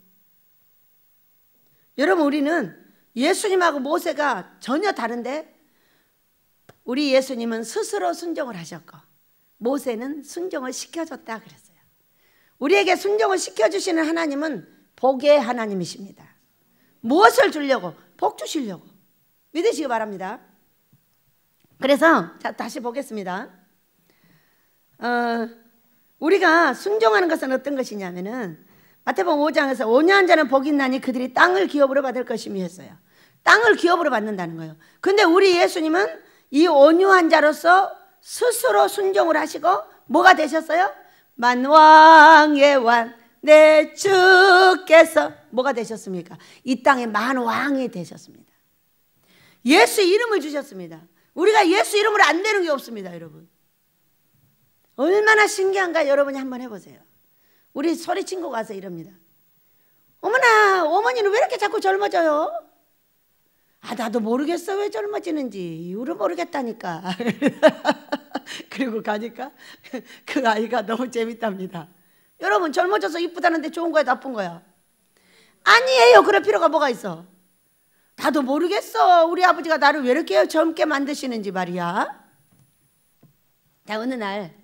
여러분, 우리는 예수님하고 모세가 전혀 다른데 우리 예수님은 스스로 순종을 하셨고 모세는 순종을 시켜줬다 그랬어요. 우리에게 순종을 시켜주시는 하나님은 복의 하나님이십니다. 무엇을 주려고? 복 주시려고. 믿으시기 바랍니다. 그래서 자, 다시 보겠습니다. 우리가 순종하는 것은 어떤 것이냐면은 마태복음 5장에서 온유한 자는 복이 있나니 그들이 땅을 기업으로 받을 것이며 했어요. 땅을 기업으로 받는다는 거예요. 근데 우리 예수님은 이 온유한 자로서 스스로 순종을 하시고 뭐가 되셨어요? 만왕의 왕 내 주께서 뭐가 되셨습니까? 이 땅의 만왕이 되셨습니다. 예수 이름을 주셨습니다. 우리가 예수 이름으로 안 되는 게 없습니다, 여러분. 얼마나 신기한가 여러분이 한번 해보세요. 우리 소리 친구 가서 이럽니다. 어머나, 어머니는 왜 이렇게 자꾸 젊어져요? 나도 모르겠어 왜 젊어지는지. 이유를 모르겠다니까. 그리고 가니까 그 아이가 너무 재밌답니다. 여러분, 젊어져서 이쁘다는데 좋은 거야 나쁜 거야? 아니에요. 그럴 필요가 뭐가 있어. 나도 모르겠어 우리 아버지가 나를 왜 이렇게 젊게 만드시는지 말이야. 자, 어느 날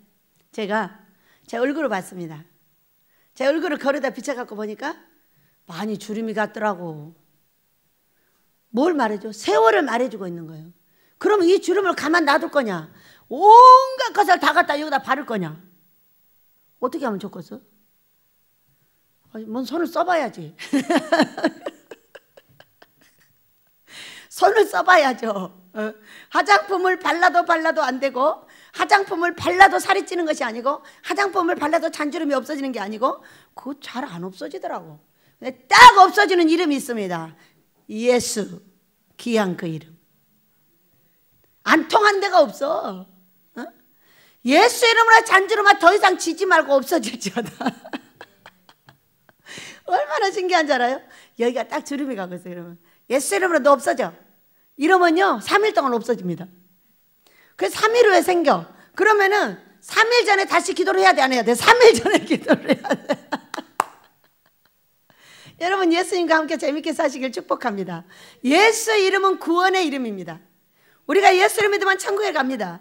제가 제 얼굴을 봤습니다. 제 얼굴을 거울에다 비춰갖고 보니까 많이 주름이 같더라고. 뭘 말해줘? 세월을 말해주고 있는 거예요. 그러면 이 주름을 가만 놔둘 거냐? 온갖 것을 다 갖다 여기다 바를 거냐? 어떻게 하면 좋겠어? 뭔 손을 써봐야지. 손을 써봐야죠. 화장품을 발라도 안 되고 화장품을 발라도 살이 찌는 것이 아니고 화장품을 발라도 잔주름이 없어지는 게 아니고 그거 잘 안 없어지더라고. 근데 딱 없어지는 이름이 있습니다. 예수. 귀한 그 이름. 안 통한 데가 없어. 예수 이름으로 잔주름아 더 이상 지지 말고 없어질지어다. 얼마나 신기한 줄 알아요? 여기가 딱 주름이 가고 있어요. 이러면 예수 이름으로 너 없어져. 이러면요 3일 동안 없어집니다. 그래서 3일 후에 생겨. 그러면은 3일 전에 다시 기도를 해야 돼, 안 해야 돼? 3일 전에 기도를 해야 돼. 여러분 예수님과 함께 재밌게 사시길 축복합니다. 예수 이름은 구원의 이름입니다. 우리가 예수를 믿으면 천국에 갑니다.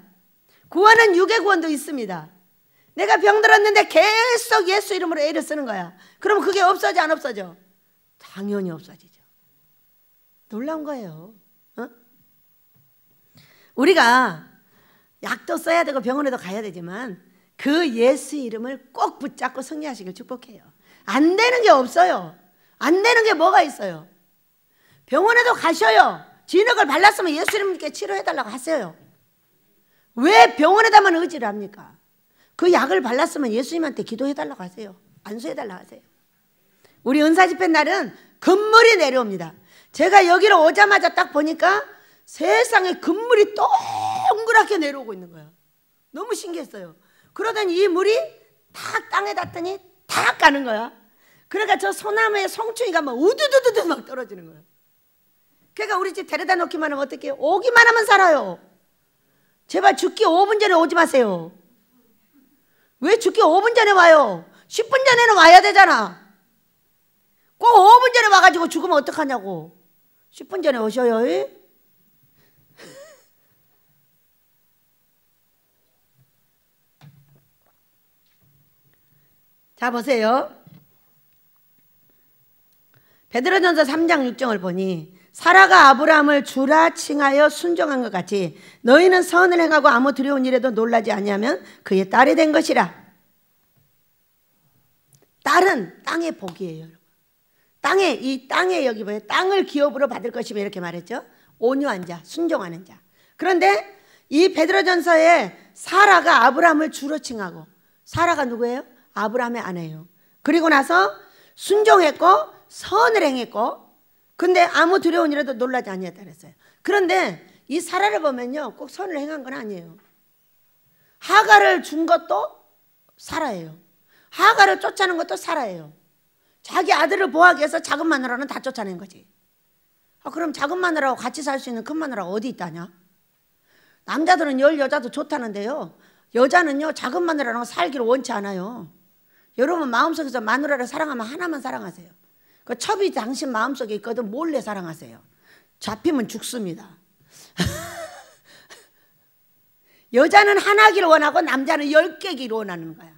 구원은 육의 구원도 있습니다. 내가 병들었는데 계속 예수 이름으로 애를 쓰는 거야. 그러면 그게 없어져 안 없어져? 당연히 없어지죠. 놀라운 거예요. 어? 우리가 약도 써야 되고 병원에도 가야 되지만 그 예수 이름을 꼭 붙잡고 승리하시길 축복해요. 안 되는 게 없어요. 안 되는 게 뭐가 있어요? 병원에도 가셔요. 진흙을 발랐으면 예수 이름께 치료해달라고 하세요. 왜 병원에다만 의지를 합니까? 그 약을 발랐으면 예수님한테 기도해달라고 하세요. 안수해달라고 하세요. 우리 은사집회 날은 금물이 내려옵니다. 제가 여기로 오자마자 딱 보니까 세상에 금물이 동그랗게 내려오고 있는 거야. 너무 신기했어요. 그러더니 이 물이 탁 땅에 닿더니 탁 가는 거야. 그러니까 저 소나무에 송충이가 막 우두두두두 막 떨어지는 거야. 그러니까 우리 집 데려다 놓기만 하면 어떻게 해요? 오기만 하면 살아요. 제발 죽기 5분 전에 오지 마세요. 왜 죽기 5분 전에 와요? 10분 전에는 와야 되잖아. 꼭 5분 전에 와가지고 죽으면 어떡하냐고. 10분 전에 오셔요. 자 보세요. 베드로전서 3장 6절을 보니 사라가 아브라함을 주라 칭하여 순종한 것 같이 너희는 선을 행하고 아무 두려운 일에도 놀라지 아니하면 그의 딸이 된 것이라. 딸은 땅의 복이에요. 여러분. 이 땅에 여기 보여요. 땅을 기업으로 받을 것이며 이렇게 말했죠. 온유한 자, 순종하는 자. 그런데 이 베드로전서에 사라가 아브라함을 주로 칭하고, 사라가 누구예요? 아브라함의 아내예요. 그리고 나서 순종했고 선을 행했고, 근데 아무 두려운 일에도 놀라지 아니했다 그랬어요. 그런데 이 사라를 보면요 꼭 선을 행한 건 아니에요. 하가를 준 것도 사라예요. 하가를 쫓아낸 것도 사라예요. 자기 아들을 보호하기 위해서 작은 마누라는 다 쫓아낸 거지. 그럼 작은 마누라하고 같이 살 수 있는 큰 마누라가 어디 있다냐? 남자들은 여자도 좋다는데요, 여자는요 작은 마누라랑 살기를 원치 않아요. 여러분 마음속에서 마누라를 사랑하면 하나만 사랑하세요. 그 첩이 당신 마음속에 있거든 몰래 사랑하세요. 잡히면 죽습니다. 여자는 하나기를 원하고 남자는 10개기를 원하는 거야.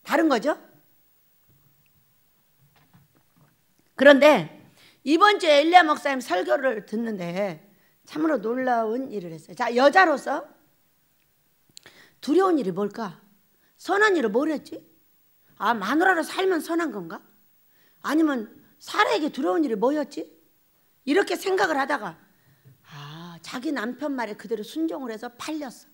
다른 거죠? 그런데 이번 주에 엘리야 목사님 설교를 듣는데 참으로 놀라운 일을 했어요. 자, 여자로서 두려운 일이 뭘까? 선한 일을 뭘 했지? 마누라로 살면 선한 건가? 아니면 사라에게 두려운 일이 뭐였지? 이렇게 생각을 하다가 자기 남편 말에 그대로 순종을 해서 팔렸어.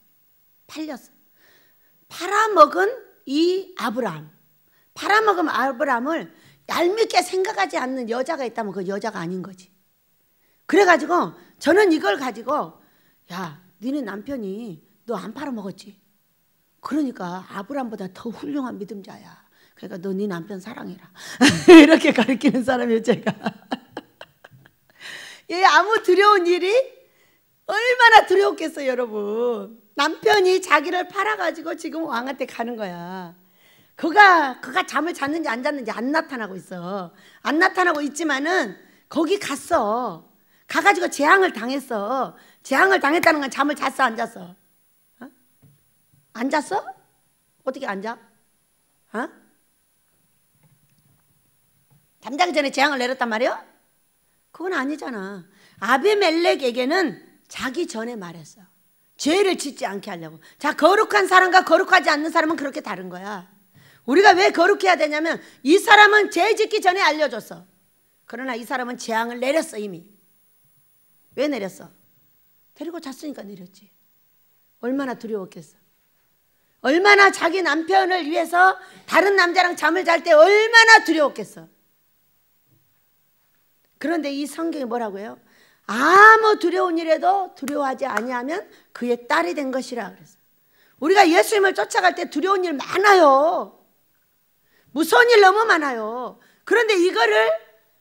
팔아먹은 이 아브라함, 팔아먹은 아브라함을 얄밉게 생각하지 않는 여자가 있다면 그 여자가 아닌 거지. 그래가지고 저는 이걸 가지고 야, 니네 남편이 너 안 팔아먹었지? 그러니까 아브라함보다 더 훌륭한 믿음자야. 그러니까 너 네 남편 사랑해라. 이렇게 가르치는 사람이에요 제가. 얘 아무 두려운 일이 얼마나 두려웠겠어요 여러분. 남편이 자기를 팔아가지고 지금 왕한테 가는 거야. 그가 잠을 잤는지 안 잤는지 안 나타나고 있어. 안 나타나고 있지만은 거기 갔어. 가가지고 재앙을 당했어. 재앙을 당했다는 건 잠을 잤어 안 잤어? 안 잤어? 어떻게 안 자? 잠자기 전에 재앙을 내렸단 말이야? 그건 아니잖아. 아비멜렉에게는 자기 전에 말했어. 죄를 짓지 않게 하려고. 자, 거룩한 사람과 거룩하지 않는 사람은 그렇게 다른 거야. 우리가 왜 거룩해야 되냐면 이 사람은 죄 짓기 전에 알려줬어. 그러나 이 사람은 재앙을 내렸어 이미. 왜 내렸어? 데리고 잤으니까 내렸지. 얼마나 두려웠겠어. 얼마나 자기 남편을 위해서 다른 남자랑 잠을 잘 때 얼마나 두려웠겠어. 그런데 이 성경이 뭐라고 해요? 아무 두려운 일에도 두려워하지 아니하면 그의 딸이 된 것이라 그랬어요. 우리가 예수님을 쫓아갈 때 두려운 일 많아요. 무서운 일 너무 많아요. 그런데 이거를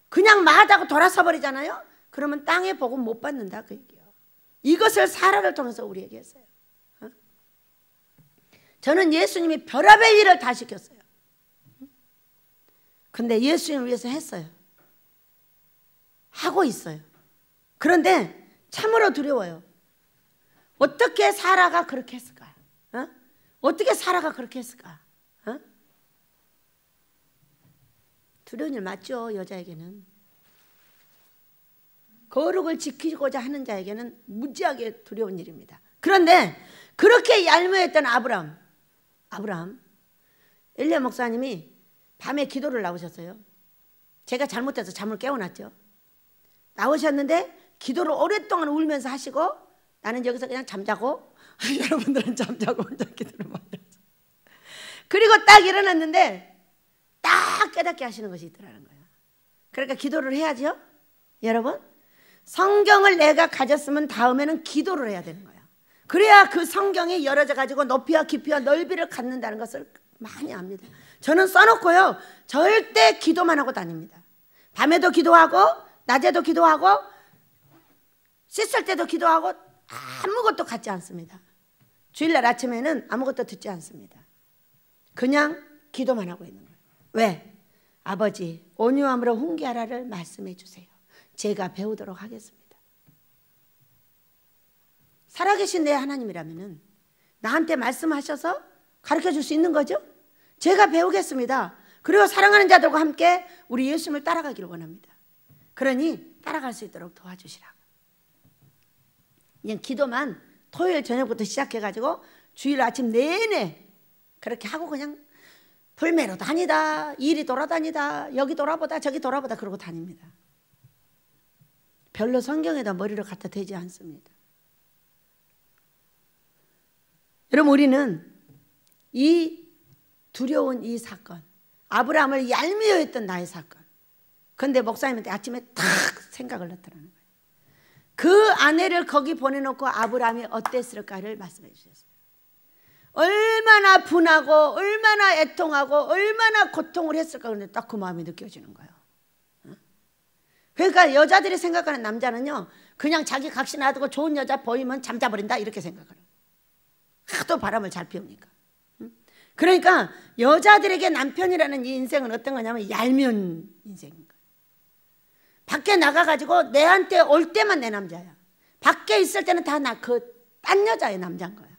그냥 마다고 돌아서 버리잖아요. 그러면 땅의 복은 못 받는다 그 얘기예요. 이것을 사라를 통해서 우리에게 했어요. 저는 예수님이 별의별 일을 다 시켰어요. 근데 예수님을 위해서 했어요. 하고 있어요. 그런데 참으로 두려워요. 어떻게 사라가 그렇게 했을까? 어떻게 사라가 그렇게 했을까? 두려운 일 맞죠, 여자에게는. 거룩을 지키고자 하는 자에게는 무지하게 두려운 일입니다. 그런데 그렇게 얄미웠던 아브라함, 엘리야 목사님이 밤에 기도를 나오셨어요. 제가 잘못해서 잠을 깨워놨죠. 나오셨는데 기도를 오랫동안 울면서 하시고 나는 여기서 그냥 잠자고 여러분들은 잠자고 혼자 기도를 많이 하죠. 그리고 딱 일어났는데 딱 깨닫게 하시는 것이 있더라는 거예요. 그러니까 기도를 해야죠. 여러분, 성경을 내가 가졌으면 다음에는 기도를 해야 되는 거예요. 그래야 그 성경이 열어져 가지고 높이와 깊이와 넓이를 갖는다는 것을 많이 압니다. 저는 써놓고요, 절대 기도만 하고 다닙니다. 밤에도 기도하고 낮에도 기도하고 씻을 때도 기도하고 아무것도 갖지 않습니다. 주일날 아침에는 아무것도 듣지 않습니다. 그냥 기도만 하고 있는 거예요. 왜? 아버지, 온유함으로 훈계하라를 말씀해 주세요. 제가 배우도록 하겠습니다. 살아계신 내 하나님이라면 나한테 말씀하셔서 가르쳐 줄 수 있는 거죠. 제가 배우겠습니다. 그리고 사랑하는 자들과 함께 우리 예수님을 따라가기를 원합니다. 그러니 따라갈 수 있도록 도와주시라. 그냥 기도만 토요일 저녁부터 시작해가지고 주일 아침 내내 그렇게 하고 그냥 불매로 다니다, 이리 돌아다니다, 여기 돌아보다 저기 돌아보다 그러고 다닙니다. 별로 성경에다 머리를 갖다 대지 않습니다. 여러분, 우리는 이 두려운 이 사건, 아브라함을 얄미워했던 나의 사건, 그런데 목사님한테 아침에 탁 생각을 넣더라는 거예요. 그 아내를 거기 보내놓고 아브라함이 어땠을까를 말씀해 주셨어요. 얼마나 분하고 얼마나 애통하고 얼마나 고통을 했을까. 그런데 딱 그 마음이 느껴지는 거예요. 그러니까 여자들이 생각하는 남자는요, 그냥 자기 각시 놔두고 좋은 여자 보이면 잠자버린다 이렇게 생각을 해요. 하도 바람을 잘 피우니까. 그러니까 여자들에게 남편이라는 이 인생은 어떤 거냐면 얄미운 인생인 거예요. 밖에 나가가지고 내한테 올 때만 내 남자야. 밖에 있을 때는 다 딴 여자의 남자인 거야.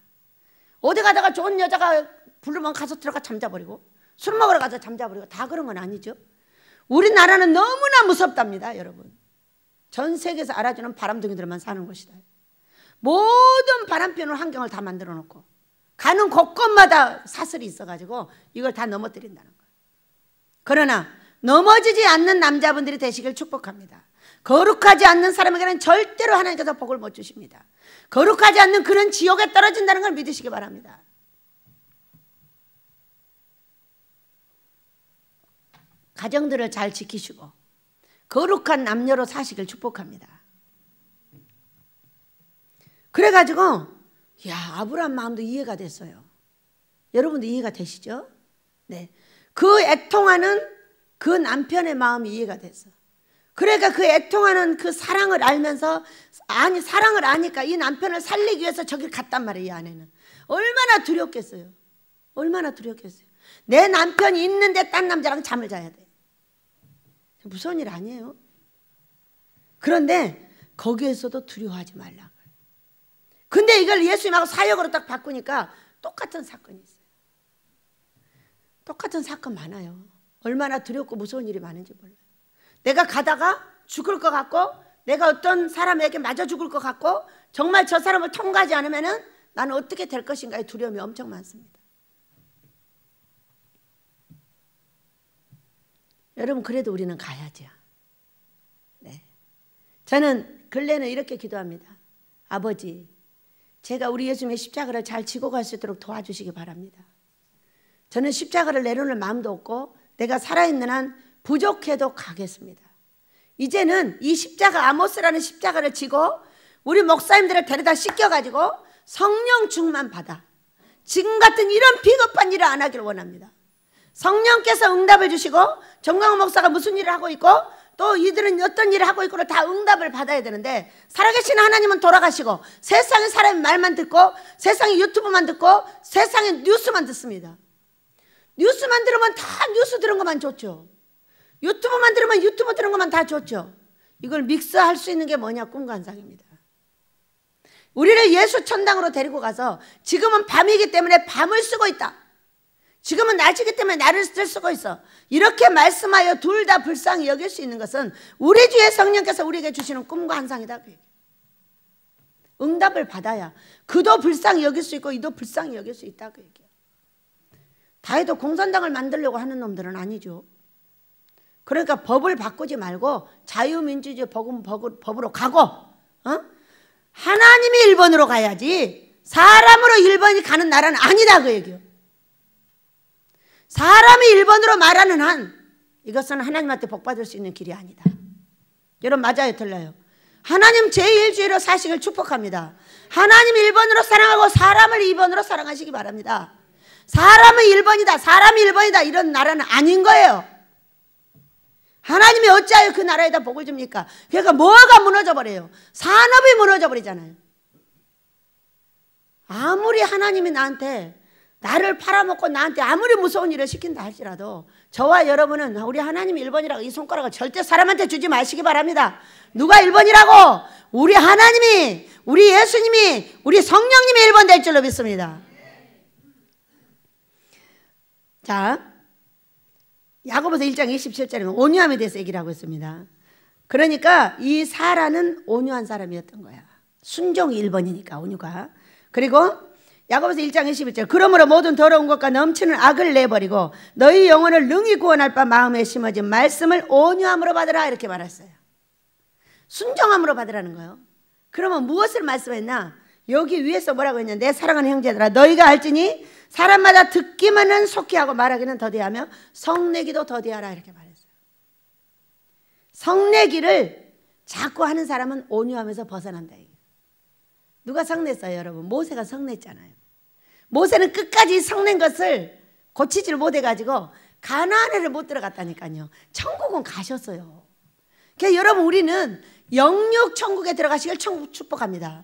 어디 가다가 좋은 여자가 부르면 가서 들어가 잠자버리고, 술 먹으러 가서 잠자버리고, 다 그런 건 아니죠. 우리나라는 너무나 무섭답니다, 여러분. 전 세계에서 알아주는 바람둥이들만 사는 곳이다. 모든 바람 피우는 환경을 다 만들어 놓고 가는 곳곳마다 사슬이 있어가지고 이걸 다 넘어뜨린다는 거예요. 그러나 넘어지지 않는 남자분들이 되시길 축복합니다. 거룩하지 않는 사람에게는 절대로 하나님께서 복을 못 주십니다. 거룩하지 않는 그런 지옥에 떨어진다는 걸 믿으시기 바랍니다. 가정들을 잘 지키시고 거룩한 남녀로 사시길 축복합니다. 그래가지고 아브라함 마음도 이해가 됐어요. 여러분도 이해가 되시죠? 네. 그 애통하는 그 남편의 마음이 이해가 됐어. 그러니까 그 애통하는 그 사랑을 알면서, 사랑을 아니까 이 남편을 살리기 위해서 저길 갔단 말이에요. 이 아내는 얼마나 두렵겠어요. 얼마나 두렵겠어요. 내 남편이 있는데 딴 남자랑 잠을 자야 돼. 무서운 일 아니에요. 그런데 거기에서도 두려워하지 말라. 근데 이걸 예수님하고 사역으로 딱 바꾸니까 똑같은 사건이 있어요. 똑같은 사건 많아요. 얼마나 두렵고 무서운 일이 많은지 몰라요. 내가 가다가 죽을 것 같고, 내가 어떤 사람에게 맞아 죽을 것 같고, 정말 저 사람을 통과하지 않으면 나는 어떻게 될 것인가의 두려움이 엄청 많습니다. 여러분, 그래도 우리는 가야죠. 네. 저는 근래는 이렇게 기도합니다. 아버지, 제가 우리 예수님의 십자가를 잘 지고 갈 수 있도록 도와주시기 바랍니다. 저는 십자가를 내려놓을 마음도 없고 내가 살아있는 한 부족해도 가겠습니다. 이제는 이 십자가, 아모스라는 십자가를 지고 우리 목사님들을 데려다 씻겨가지고 성령 충만 받아 지금 같은 이런 비겁한 일을 안 하기를 원합니다. 성령께서 응답을 주시고 정광훈 목사가 무슨 일을 하고 있고 또 이들은 어떤 일을 하고 있고를 다 응답을 받아야 되는데 살아계신 하나님은 돌아가시고 세상의 사람의 말만 듣고 세상의 유튜브만 듣고 세상의 뉴스만 듣습니다. 뉴스만 들으면 다 뉴스 들은 것만 좋죠. 유튜브만 들으면 유튜브 들은 것만 다 좋죠. 이걸 믹스할 수 있는 게 뭐냐? 꿈과 환상입니다. 우리를 예수 천당으로 데리고 가서 지금은 밤이기 때문에 밤을 쓰고 있다. 지금은 낮이기 때문에 날을 쓰고 있어. 이렇게 말씀하여 둘 다 불쌍히 여길 수 있는 것은 우리 주의 성령께서 우리에게 주시는 꿈과 환상이다. 응답을 받아야 그도 불쌍히 여길 수 있고 이도 불쌍히 여길 수 있다. 그 얘기예요. 다 해도 공산당을 만들려고 하는 놈들은 아니죠. 그러니까 법을 바꾸지 말고 자유민주주의 법으로 가고 하나님이 1번으로 가야지 사람으로 1번이 가는 나라는 아니다. 그 얘기예요. 사람이 1번으로 말하는 한 이것은 하나님한테 복받을 수 있는 길이 아니다. 여러분 맞아요 틀려요? 하나님 제1주의로 사시길 축복합니다. 하나님 1번으로 사랑하고 사람을 2번으로 사랑하시기 바랍니다. 사람은 1번이다 사람이 1번이다 이런 나라는 아닌 거예요. 하나님이 어찌하여 그 나라에다 복을 줍니까? 그러니까 뭐가 무너져 버려요? 산업이 무너져 버리잖아요. 아무리 하나님이 나를 팔아먹고 나한테 아무리 무서운 일을 시킨다 할지라도 저와 여러분은 우리 하나님 1번이라고 이 손가락을 절대 사람한테 주지 마시기 바랍니다. 누가 1번이라고? 우리 하나님이, 우리 예수님이, 우리 성령님이 1번 될 줄로 믿습니다. 자, 야고보서 1장 27절에 온유함에 대해서 얘기를 하고 있습니다. 그러니까 이 사라는 온유한 사람이었던 거야. 순종이 1번이니까 온유가. 그리고 야고보서 1장 21절 그러므로 모든 더러운 것과 넘치는 악을 내버리고 너희 영혼을 능히 구원할 바 마음에 심어진 말씀을 온유함으로 받으라 이렇게 말했어요. 순종함으로 받으라는 거예요. 그러면 무엇을 말씀했나? 여기 위에서 뭐라고 했냐? 내 사랑하는 형제들아 너희가 알지니 사람마다 듣기만은 속히 하고 말하기는 더디하며 성내기도 더디하라 이렇게 말했어요. 성내기를 자꾸 하는 사람은 온유함에서 벗어난다. 누가 성냈어요 여러분? 모세가 성냈잖아요. 모세는 끝까지 성낸 것을 고치지를 못해가지고 가나안을 못 들어갔다니까요. 천국은 가셨어요. 그러니까 여러분 우리는 영육 천국에 들어가시길 축복합니다.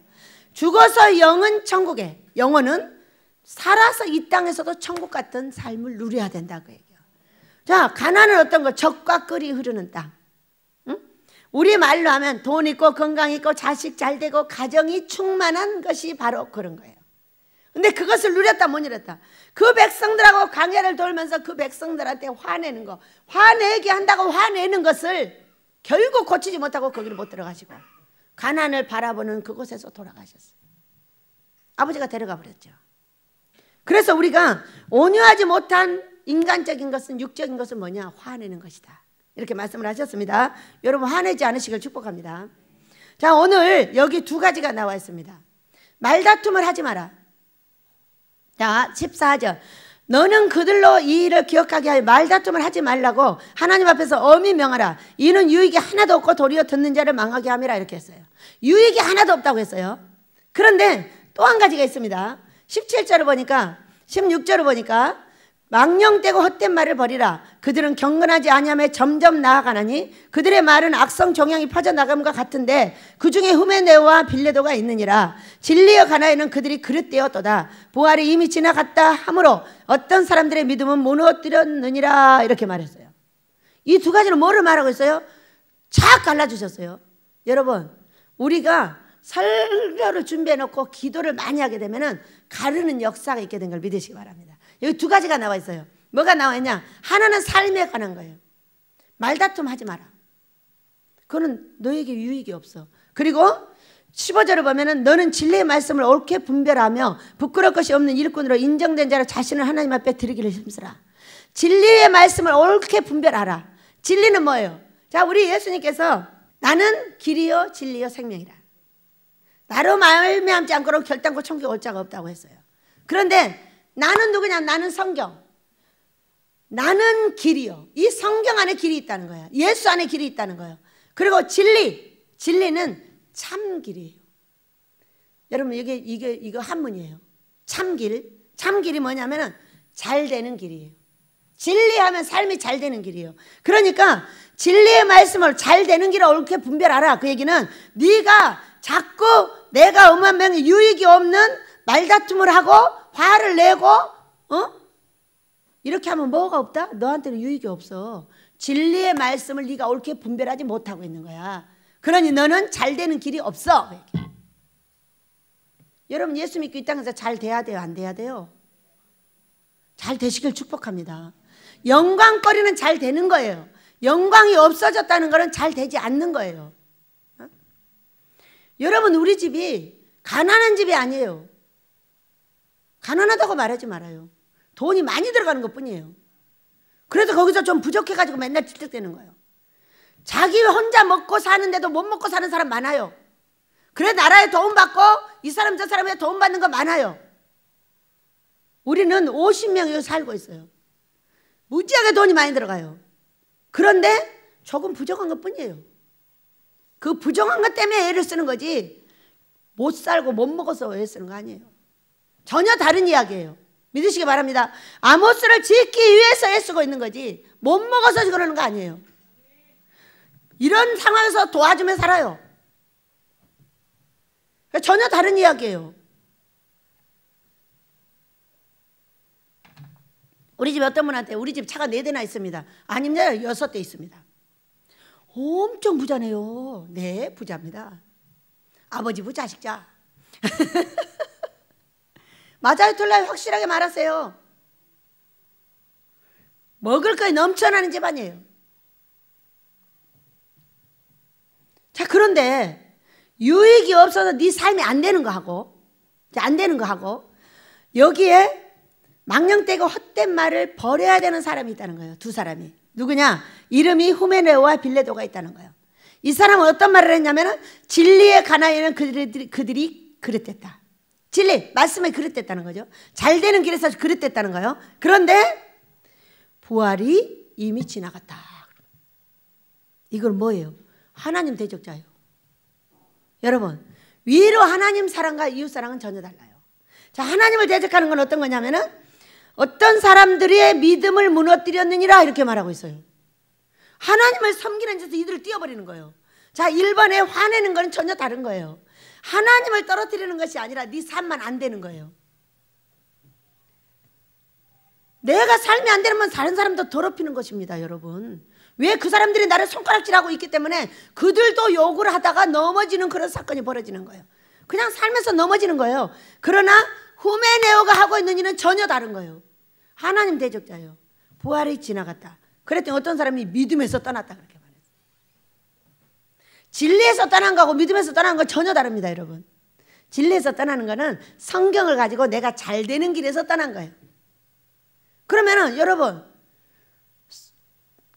죽어서 영은 천국에, 영혼은 살아서 이 땅에서도 천국 같은 삶을 누려야 된다 그 얘기예요. 자, 가나안은 어떤 거? 젖과 꿀이 흐르는 땅. 응? 우리 말로 하면 돈 있고 건강 있고 자식 잘 되고 가정이 충만한 것이 바로 그런 거예요. 근데 그것을 누렸다 못 누렸다. 그 백성들하고 광야를 돌면서 그 백성들한테 화내는 거, 화내게 한다고 화내는 것을 결국 고치지 못하고 거기를 못 들어가시고 가나안을 바라보는 그곳에서 돌아가셨어요. 아버지가 데려가 버렸죠. 그래서 우리가 온유하지 못한 인간적인 것은, 육적인 것은 뭐냐? 화내는 것이다. 이렇게 말씀을 하셨습니다. 여러분 화내지 않으시길 축복합니다. 자, 오늘 여기 두 가지가 나와 있습니다. 말다툼을 하지 마라. 자, 14절. 너는 그들로 이 일을 기억하게 하여 말다툼을 하지 말라고 하나님 앞에서 엄히 명하라. 이는 유익이 하나도 없고 도리어 듣는 자를 망하게 함이라 이렇게 했어요. 유익이 하나도 없다고 했어요. 그런데 또 한 가지가 있습니다. 17절을 보니까 16절을 보니까 망령되고 헛된 말을 버리라. 그들은 경건하지 아니하며 점점 나아가나니 그들의 말은 악성 종양이 퍼져나감과 같은데 그 중에 후메네오와 빌레도가 있느니라. 진리여 가나에는 그들이 그릇되었도다. 부활이 이미 지나갔다 하므로 어떤 사람들의 믿음은 무너뜨렸느니라 이렇게 말했어요. 이 두 가지는 뭐를 말하고 있어요? 착 갈라주셨어요. 여러분 우리가 설교를 준비해놓고 기도를 많이 하게 되면 가르는 역사가 있게 된 걸 믿으시기 바랍니다. 여기 두 가지가 나와 있어요. 뭐가 나와 있냐? 하나는 삶에 관한 거예요. 말다툼 하지 마라. 그거는 너에게 유익이 없어. 그리고 15절을 보면은 너는 진리의 말씀을 옳게 분별하며 부끄러울 것이 없는 일꾼으로 인정된 자로 자신을 하나님 앞에 드리기를 힘쓰라. 진리의 말씀을 옳게 분별하라. 진리는 뭐예요? 자, 우리 예수님께서 나는 길이요 진리요 생명이라. 나로 말미암지 않고는 결단코 천국에 올 자가 없다고 했어요. 그런데 나는 누구냐? 나는 성경. 나는 길이요. 이 성경 안에 길이 있다는 거예요. 예수 안에 길이 있다는 거예요. 그리고 진리. 진리는 참 길이에요. 여러분 이거 한문이에요. 참길. 참길이 뭐냐면은 잘 되는 길이에요. 진리하면 삶이 잘 되는 길이에요. 그러니까 진리의 말씀을 잘 되는 길을 옳게 분별하라. 그 얘기는 네가 자꾸 내가 엄한 명에 유익이 없는 말다툼을 하고 화를 내고 이렇게 하면 뭐가 없다? 너한테는 유익이 없어. 진리의 말씀을 네가 옳게 분별하지 못하고 있는 거야. 그러니 너는 잘 되는 길이 없어. 여러분 예수 믿고 이 땅에서 잘 돼야 돼요? 안 돼야 돼요? 잘 되시길 축복합니다. 영광거리는 잘 되는 거예요. 영광이 없어졌다는 것은 잘 되지 않는 거예요. 여러분 우리 집이 가난한 집이 아니에요. 가난하다고 말하지 말아요. 돈이 많이 들어가는 것뿐이에요. 그래도 거기서 좀 부족해가지고 맨날 질색대는 거예요. 자기 혼자 먹고 사는데도 못 먹고 사는 사람 많아요. 그래 나라에 도움받고 이 사람 저 사람에 도움받는 거 많아요. 우리는 50명이 살고 있어요. 무지하게 돈이 많이 들어가요. 그런데 조금 부족한 것뿐이에요. 그 부족한 것 때문에 애를 쓰는 거지 못 살고 못 먹어서 애 쓰는 거 아니에요. 전혀 다른 이야기예요. 믿으시기 바랍니다. 아모스를 짓기 위해서 애쓰고 있는 거지 못 먹어서 그러는 거 아니에요. 이런 상황에서 도와주며 살아요. 전혀 다른 이야기예요. 우리 집에 어떤 분한테 우리 집 차가 4대나 있습니다. 아닙니다. 6대 있습니다. 엄청 부자네요. 네, 부자입니다. 아버지 부 자식 자. 맞아요, 틀려요? 확실하게 말하세요. 먹을 거에 넘쳐나는 집안이에요. 자, 그런데 유익이 없어서 네 삶이 안 되는 거 하고 여기에 망령되고 헛된 말을 버려야 되는 사람이 있다는 거예요. 2사람이. 누구냐? 이름이 후메네오와 빌레도가 있다는 거예요. 이 사람은 어떤 말을 했냐면 진리의 가나에는 그들이 그릇됐다. 진리, 말씀에 그릇됐다는 거죠. 잘 되는 길에서 그릇됐다는 거예요. 그런데 부활이 이미 지나갔다. 이건 뭐예요? 하나님 대적자예요. 여러분, 위로 하나님 사랑과 이웃 사랑은 전혀 달라요. 자, 하나님을 대적하는 건 어떤 거냐면은 어떤 사람들의 믿음을 무너뜨렸느니라 이렇게 말하고 있어요. 하나님을 섬기는 짓에서 이들을 띄워버리는 거예요. 자, 1번에 화내는 건 전혀 다른 거예요. 하나님을 떨어뜨리는 것이 아니라 네 삶만 안 되는 거예요. 내가 삶이 안 되면 다른 사람도 더럽히는 것입니다, 여러분. 왜? 그 사람들이 나를 손가락질하고 있기 때문에 그들도 욕을 하다가 넘어지는 그런 사건이 벌어지는 거예요. 그냥 삶에서 넘어지는 거예요. 그러나 후메네오가 하고 있는 일은 전혀 다른 거예요. 하나님 대적자예요. 부활이 지나갔다. 그랬더니 어떤 사람이 믿음에서 떠났다 그렇게 말했어요. 진리에서 떠난 거하고 믿음에서 떠난 건 전혀 다릅니다, 여러분. 진리에서 떠나는 거는 성경을 가지고 내가 잘 되는 길에서 떠난 거예요. 그러면은 여러분,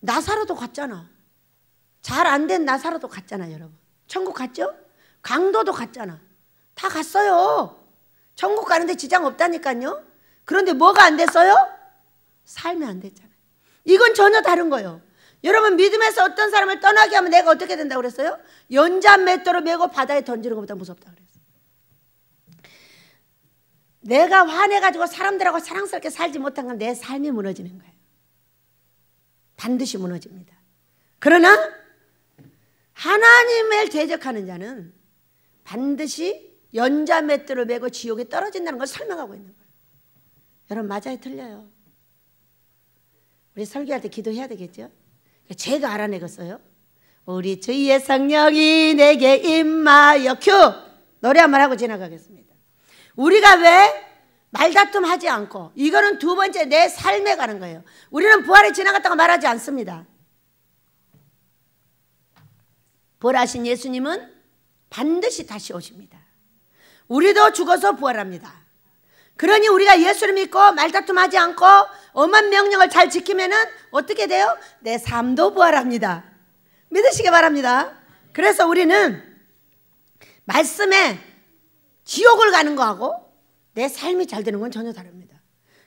나사로도 갔잖아. 잘 안 된 나사로도 갔잖아, 여러분. 천국 갔죠? 강도도 갔잖아. 다 갔어요. 천국 가는데 지장 없다니까요. 그런데 뭐가 안 됐어요? 삶이 안 됐잖아요. 이건 전혀 다른 거예요. 여러분, 믿음에서 어떤 사람을 떠나게 하면 내가 어떻게 된다고 그랬어요? 연자 맷돌을 메고 바다에 던지는 것보다 무섭다고 그랬어요. 내가 화내가지고 사람들하고 사랑스럽게 살지 못한 건 내 삶이 무너지는 거예요. 반드시 무너집니다. 그러나 하나님을 대적하는 자는 반드시 연자 맷돌을 메고 지옥에 떨어진다는 걸 설명하고 있는 거예요. 여러분, 맞아요, 틀려요? 우리 설교할 때 기도해야 되겠죠? 제가 알아내겠어요. 우리 주의 성령이 내게 임하여 큐! 노래 한번 하고 지나가겠습니다. 우리가 왜 말다툼하지 않고, 이거는 2번째 내 삶에 가는 거예요. 우리는 부활이 지나갔다고 말하지 않습니다. 부활하신 예수님은 반드시 다시 오십니다. 우리도 죽어서 부활합니다. 그러니 우리가 예수를 믿고 말다툼하지 않고 엄한 명령을 잘 지키면은 어떻게 돼요? 내 삶도 부활합니다. 믿으시기 바랍니다. 그래서 우리는 말씀에 지옥을 가는 거하고 내 삶이 잘 되는 건 전혀 다릅니다.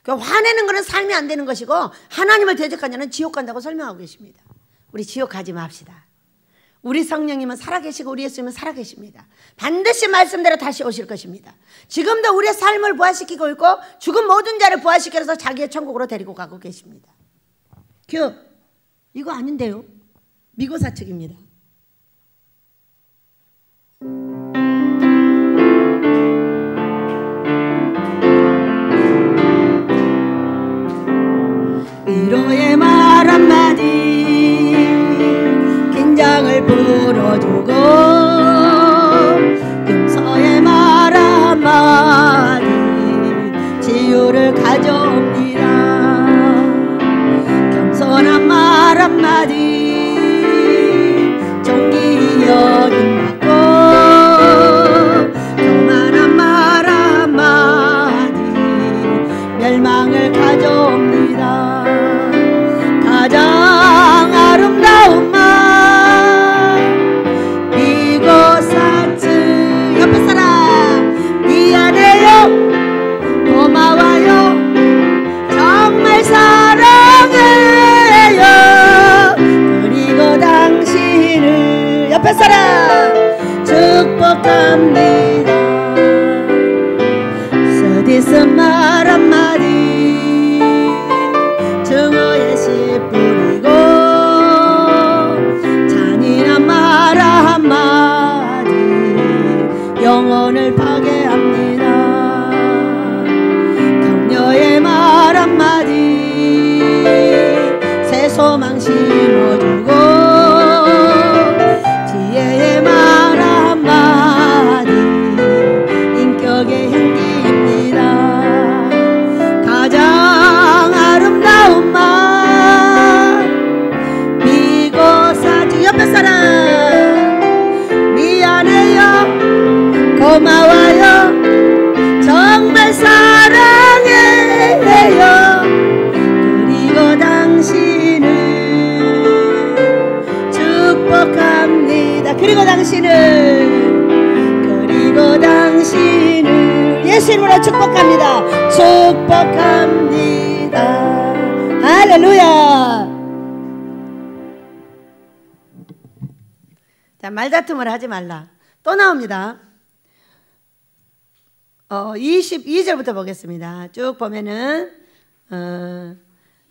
화내는 거는 삶이 안 되는 것이고 하나님을 대적한 자는 지옥 간다고 설명하고 계십니다. 우리 지옥 가지 맙시다. 우리 성령님은 살아계시고 우리 예수님은 살아계십니다. 반드시 말씀대로 다시 오실 것입니다. 지금도 우리의 삶을 부활시키고 있고 죽은 모든 자를 부활시켜서 자기의 천국으로 데리고 가고 계십니다. 이거 아닌데요? 미고사 측입니다. 위로의 말 한마디 긴장을 풀어주고 용서의 말 한마디 치유를 가져옵니다. 겸손한 말 한마디 존귀 여김받고 교만한 말 한마디 멸망을 가져옵니다. 가장 아름다운 말 미고사츠 옆에 사람 미안해요 고마워요 정말 사랑해요 그리고 당신을 옆에 사람 축복합니다. 쓰디쓴 말 한마디 증오의 씨 뿌리고 잔인한 말 한마디 영혼을 파괴합니다. 격려의 말 한마디 새 소망 심어주고 지혜의 말 한마디 인격의 향기입니다. 가장 아름다운 말 미고사주 옆에 사람 미안해요 고마워요 정말 사랑해요 그리고 당신을 축복합니다. 그리고 당신을 예수 이름으로 축복합니다. 축복합니다. 할렐루야. 자, 말다툼을 하지 말라. 또 나옵니다. 22절부터 보겠습니다. 쭉 보면은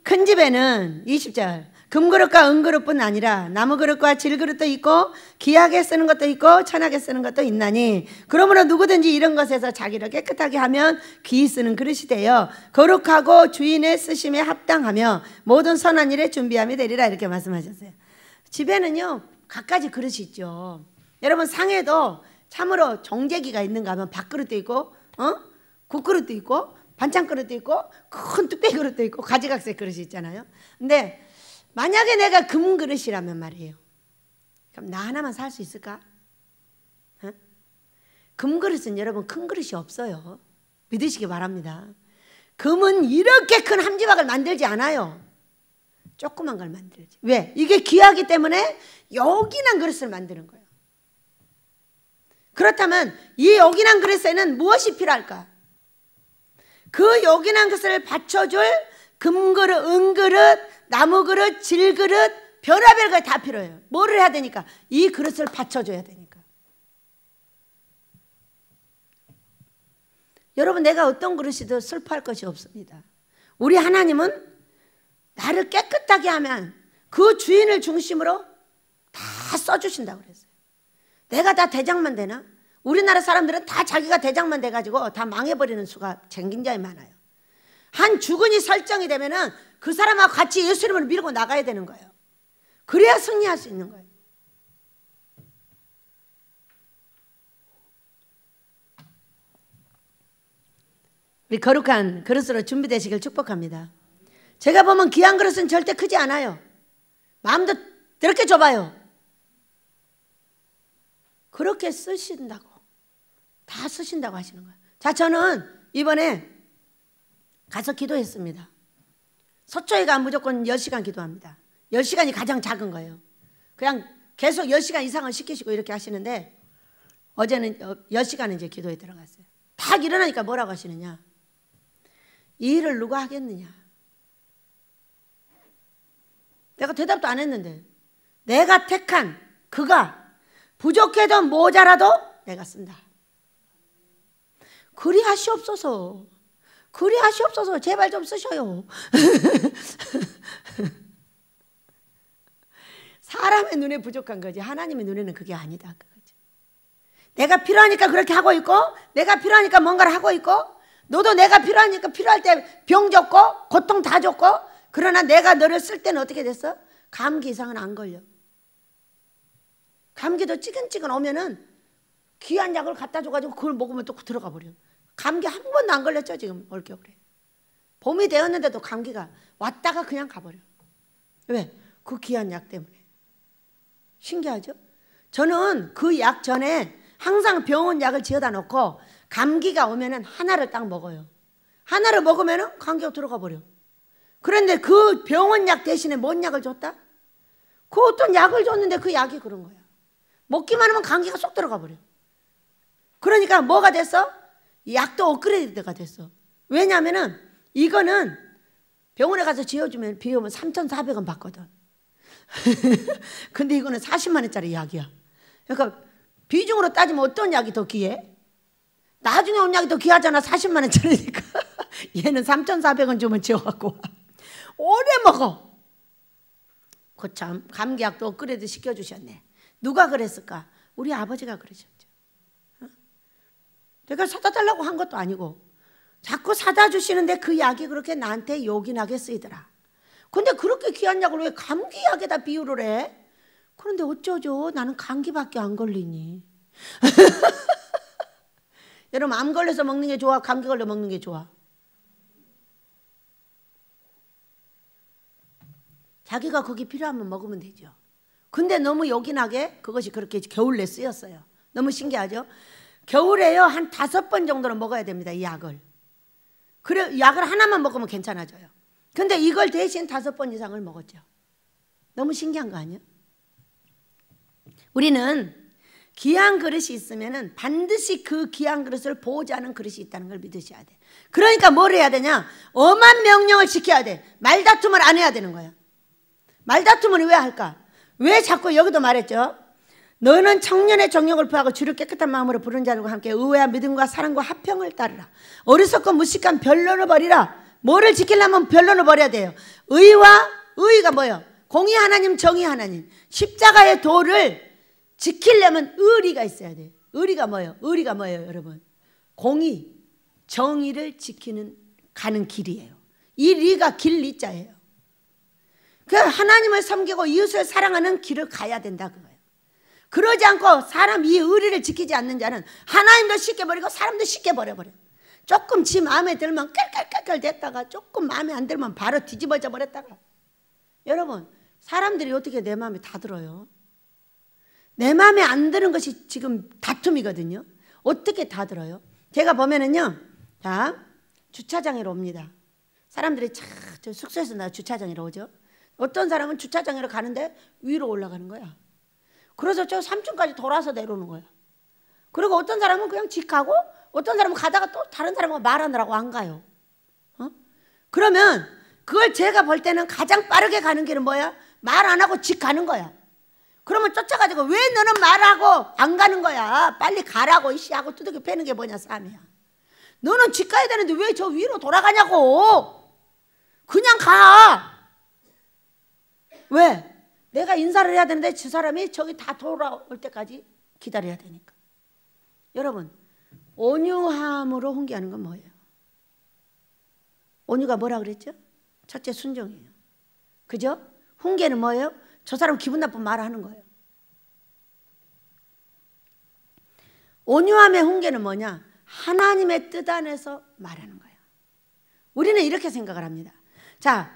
큰 집에는 20절 금그릇과 은그릇뿐 아니라 나무그릇과 질그릇도 있고 귀하게 쓰는 것도 있고 천하게 쓰는 것도 있나니 그러므로 누구든지 이런 것에서 자기를 깨끗하게 하면 귀히 쓰는 그릇이 되어 거룩하고 주인의 쓰심에 합당하며 모든 선한 일에 준비함이 되리라 이렇게 말씀하셨어요. 집에는요 갖가지 그릇이 있죠. 여러분 상에도 참으로 정제기가 있는가 하면 밥그릇도 있고 국그릇도 있고 반찬 그릇도 있고 큰 뚝배기 그릇도 있고 가지각색 그릇이 있잖아요. 근데 만약에 내가 금그릇이라면 말이에요. 그럼 나 하나만 살 수 있을까? 금그릇은 여러분 큰 그릇이 없어요. 믿으시기 바랍니다. 금은 이렇게 큰 함지박을 만들지 않아요. 조그만 걸 만들지. 왜? 이게 귀하기 때문에 요긴한 그릇을 만드는 거예요. 그렇다면 이 요긴한 그릇에는 무엇이 필요할까? 그 요긴한 것을 받쳐줄 금그릇, 은그릇, 나무그릇, 질그릇, 별의별 거 다 필요해요. 뭐를 해야 되니까? 이 그릇을 받쳐줘야 되니까. 여러분 내가 어떤 그릇이든 슬퍼할 것이 없습니다. 우리 하나님은 나를 깨끗하게 하면 그 주인을 중심으로 다 써주신다고 그랬어요. 내가 다 대장만 되나? 우리나라 사람들은 다 자기가 대장만 돼가지고 다 망해버리는 수가 굉장히 많아요. 한 주군이 설정이 되면은 그 사람하고 같이 예수 이름을 밀고 나가야 되는 거예요. 그래야 승리할 수 있는 거예요. 우리 거룩한 그릇으로 준비되시길 축복합니다. 제가 보면 귀한 그릇은 절대 크지 않아요. 마음도 그렇게 좁아요. 그렇게 쓰신다고 다 쓰신다고 하시는 거예요. 자, 저는 이번에 가서 기도했습니다. 서초에가 무조건 10시간 기도합니다. 10시간이 가장 작은 거예요. 그냥 계속 10시간 이상을 시키시고 이렇게 하시는데 어제는 10시간은 이제 기도에 들어갔어요. 딱 일어나니까 뭐라고 하시느냐? 이 일을 누가 하겠느냐? 내가 대답도 안 했는데 내가 택한 그가 부족해도 모자라도 내가 쓴다. 그리 하시옵소서. 그리 하시옵소서. 제발 좀 쓰셔요. 사람의 눈에 부족한 거지 하나님의 눈에는 그게 아니다 그거지. 내가 필요하니까 그렇게 하고 있고, 내가 필요하니까 뭔가를 하고 있고, 너도 내가 필요하니까 필요할 때 병 줬고 고통 다 줬고, 그러나 내가 너를 쓸 때는 어떻게 됐어? 감기 이상은 안 걸려. 감기도 찌근찌근 오면은 귀한 약을 갖다 줘가지고 그걸 먹으면 또 들어가 버려. 감기 한 번도 안 걸렸죠 지금 올겨울에. 봄이 되었는데도 감기가 왔다가 그냥 가버려. 왜? 그 귀한 약 때문에. 신기하죠? 저는 그 약 전에 항상 병원 약을 지어다 놓고 감기가 오면은 하나를 딱 먹어요. 하나를 먹으면은 감기가 들어가 버려. 그런데 그 병원 약 대신에 뭔 약을 줬다? 그 어떤 약을 줬는데 그 약이 그런 거야. 먹기만 하면 감기가 쏙 들어가 버려. 그러니까 뭐가 됐어? 약도 업그레이드가 됐어. 왜냐하면은 이거는 병원에 가서 지어주면 비용은 3,400원 받거든. 근데 이거는 40만 원짜리 약이야. 그러니까 비중으로 따지면 어떤 약이 더 귀해? 나중에 온 약이 더 귀하잖아. 40만 원짜리니까. 얘는 3,400원 주면 지어갖고 오래 먹어. 거참 감기약도 업그레이드 시켜주셨네. 누가 그랬을까? 우리 아버지가 그러셨죠. 내가 사다 달라고 한 것도 아니고 자꾸 사다 주시는데 그 약이 그렇게 나한테 요긴하게 쓰이더라. 근데 그렇게 귀한 약을 왜 감기약에다 비유를 해? 그런데 어쩌죠? 나는 감기밖에 안 걸리니. 여러분 암 걸려서 먹는 게 좋아? 감기 걸려 먹는 게 좋아? 자기가 거기 필요하면 먹으면 되죠. 근데 너무 요긴하게 그것이 그렇게 겨울에 쓰였어요. 너무 신기하죠? 겨울에요 한 5번 정도는 먹어야 됩니다. 이 약을. 그래 약을 하나만 먹으면 괜찮아져요. 근데 이걸 대신 5번 이상을 먹었죠. 너무 신기한 거 아니에요? 우리는 귀한 그릇이 있으면 반드시 그 귀한 그릇을 보호자하는 그릇이 있다는 걸 믿으셔야 돼. 그러니까 뭘 해야 되냐? 엄한 명령을 지켜야 돼. 말다툼을 안 해야 되는 거야. 말다툼을 왜 할까? 왜 자꾸 여기도 말했죠? 너는 청년의 정욕을 표하고 주를 깨끗한 마음으로 부른 자들과 함께 의와 믿음과 사랑과 화평을 따르라. 어리석고 무식한 변론을 버리라. 뭐를 지키려면 변론을 버려야 돼요. 의가 뭐예요? 공의 하나님, 정의 하나님. 십자가의 도를 지키려면 의리가 있어야 돼요. 의리가 뭐예요? 의리가 뭐예요, 여러분? 공의, 정의를 지키는 가는 길이에요. 이 리가 길 리자예요. 그 하나님을 섬기고 이웃을 사랑하는 길을 가야 된다 그거예요. 그러지 않고 사람 이 의리를 지키지 않는 자는 하나님도 쉽게 버리고 사람도 쉽게 버려버려요. 조금 지 마음에 들면 깔깔깔깔 됐다가 조금 마음에 안 들면 바로 뒤집어져 버렸다가. 여러분 사람들이 어떻게 내 마음에 다 들어요? 내 마음에 안 드는 것이 지금 다툼이거든요. 어떻게 다 들어요? 제가 보면은요, 자 주차장으로 옵니다. 사람들이 저 숙소에서 나 주차장으로 오죠. 어떤 사람은 주차장으로 가는데 위로 올라가는 거야. 그래서 저 3층까지 돌아서 내려오는 거야. 그리고 어떤 사람은 그냥 집 가고 어떤 사람은 가다가 또 다른 사람과 말하느라고 안 가요. 그러면 그걸 제가 볼 때는 가장 빠르게 가는 길은 뭐야? 말 안 하고 집 가는 거야. 그러면 쫓아가지고 왜 너는 말하고 안 가는 거야? 빨리 가라고 이씨 하고 두들겨 패는 게 뭐냐 싸움이야. 너는 집 가야 되는데 왜 저 위로 돌아가냐고. 그냥 가. 왜? 내가 인사를 해야 되는데 저 사람이 저기 다 돌아올 때까지 기다려야 되니까. 여러분 온유함으로 훈계하는 건 뭐예요? 온유가 뭐라 그랬죠? 첫째 순종이에요. 그죠? 훈계는 뭐예요? 저 사람 기분 나쁜 말을 하는 거예요. 온유함의 훈계는 뭐냐? 하나님의 뜻 안에서 말하는 거예요. 우리는 이렇게 생각을 합니다. 자,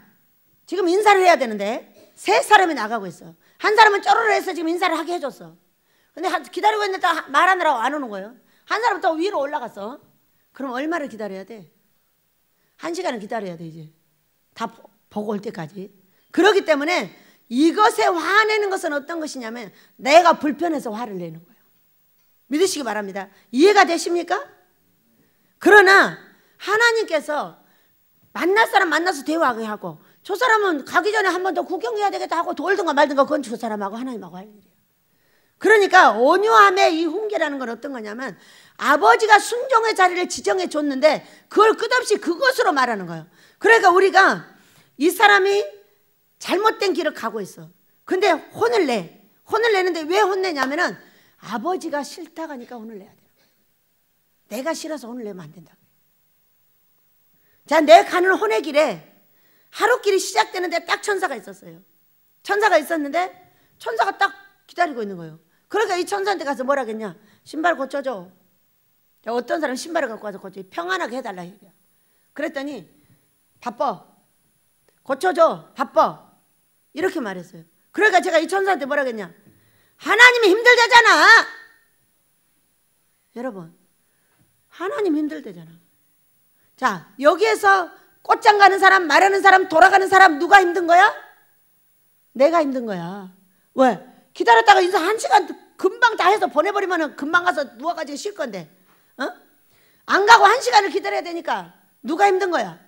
지금 인사를 해야 되는데 세 사람이 나가고 있어. 한 사람은 쪼르르 해서 지금 인사를 하게 해줬어. 근데 기다리고 있는데 말하느라고 안 오는 거예요. 한 사람은 또 위로 올라갔어. 그럼 얼마를 기다려야 돼? 1시간은 기다려야 돼 이제. 다 보고 올 때까지. 그렇기 때문에 이것에 화내는 것은 어떤 것이냐면 내가 불편해서 화를 내는 거예요. 믿으시기 바랍니다. 이해가 되십니까? 그러나 하나님께서 만날 사람 만나서 대화하게 하고 저 사람은 가기 전에 한 번 더 구경해야 되겠다 하고 돌든가 말든가 그건 저 사람하고 하나님하고 할 일이에요. 그러니까 온유함의 이 훈계라는 건 어떤 거냐면 아버지가 순종의 자리를 지정해 줬는데 그걸 끝없이 그것으로 말하는 거예요. 그러니까 우리가 이 사람이 잘못된 길을 가고 있어. 근데 혼을 내. 혼을 내는데 왜 혼내냐면은 아버지가 싫다고 하니까 혼을 내야 되는 거예요. 내가 싫어서 혼을 내면 안 된다고요. 자, 내 가는 혼의 길에 하루길이 시작되는데 딱 천사가 있었어요. 천사가 있었는데 천사가 딱 기다리고 있는 거예요. 그러니까 이 천사한테 가서 뭐라 했냐? 신발 고쳐줘. 어떤 사람 신발을 갖고 와서 고쳐 평안하게 해달라 얘기야. 그랬더니 바빠. 고쳐줘. 바빠. 이렇게 말했어요. 그러니까 제가 이 천사한테 뭐라 했냐? 하나님이 힘들대잖아. 여러분, 하나님 힘들대잖아. 자, 여기에서 꽃장 가는 사람, 말하는 사람, 돌아가는 사람 누가 힘든 거야? 내가 힘든 거야. 왜? 기다렸다가 인사 1시간 금방 다 해서 보내버리면 금방 가서 누워가지고 쉴 건데, 어? 안 가고 1시간을 기다려야 되니까 누가 힘든 거야?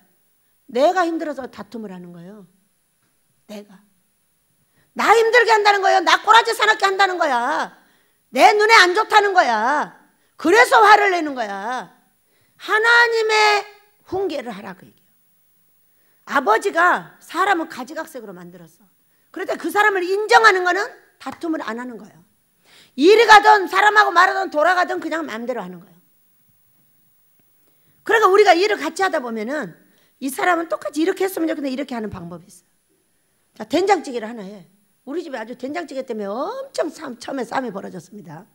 내가 힘들어서 다툼을 하는 거예요. 내가. 나 힘들게 한다는 거예요. 나 꼬라지 사납게 한다는 거야. 내 눈에 안 좋다는 거야. 그래서 화를 내는 거야. 하나님의 훈계를 하라고 얘기해요. 아버지가 사람을 가지각색으로 만들었어. 그런데 그 사람을 인정하는 거는 다툼을 안 하는 거예요. 일이 가든 사람하고 말하든 돌아가든 그냥 마음대로 하는 거예요. 그러니까 우리가 일을 같이 하다 보면은 이 사람은 똑같이 이렇게 했으면 좋겠는데 이렇게 하는 방법이 있어요. 자, 된장찌개를 하나 해. 우리 집에 아주 된장찌개 때문에 엄청 처음에 싸움이 벌어졌습니다.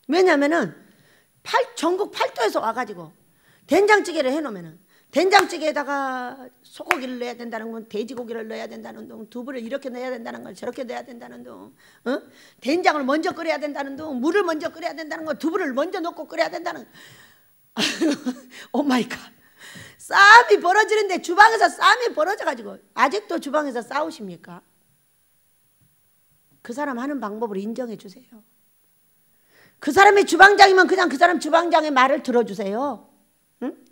왜냐면은 전국 8도에서 와가지고 된장찌개를 해놓으면은 된장찌개에다가 소고기를 넣어야 된다는 건 돼지고기를 넣어야 된다는 둥, 두부를 이렇게 넣어야 된다는 걸 저렇게 넣어야 된다는 둥, 어? 된장을 먼저 끓여야 된다는 둥, 물을 먼저 끓여야 된다는 거, 두부를 먼저 넣고 끓여야 된다는 오 마이 갓. 싸움이 벌어지는데 주방에서 싸움이 벌어져가지고 아직도 주방에서 싸우십니까? 그 사람 하는 방법을 인정해 주세요. 그 사람이 주방장이면 그냥 그 사람 주방장의 말을 들어주세요. 응?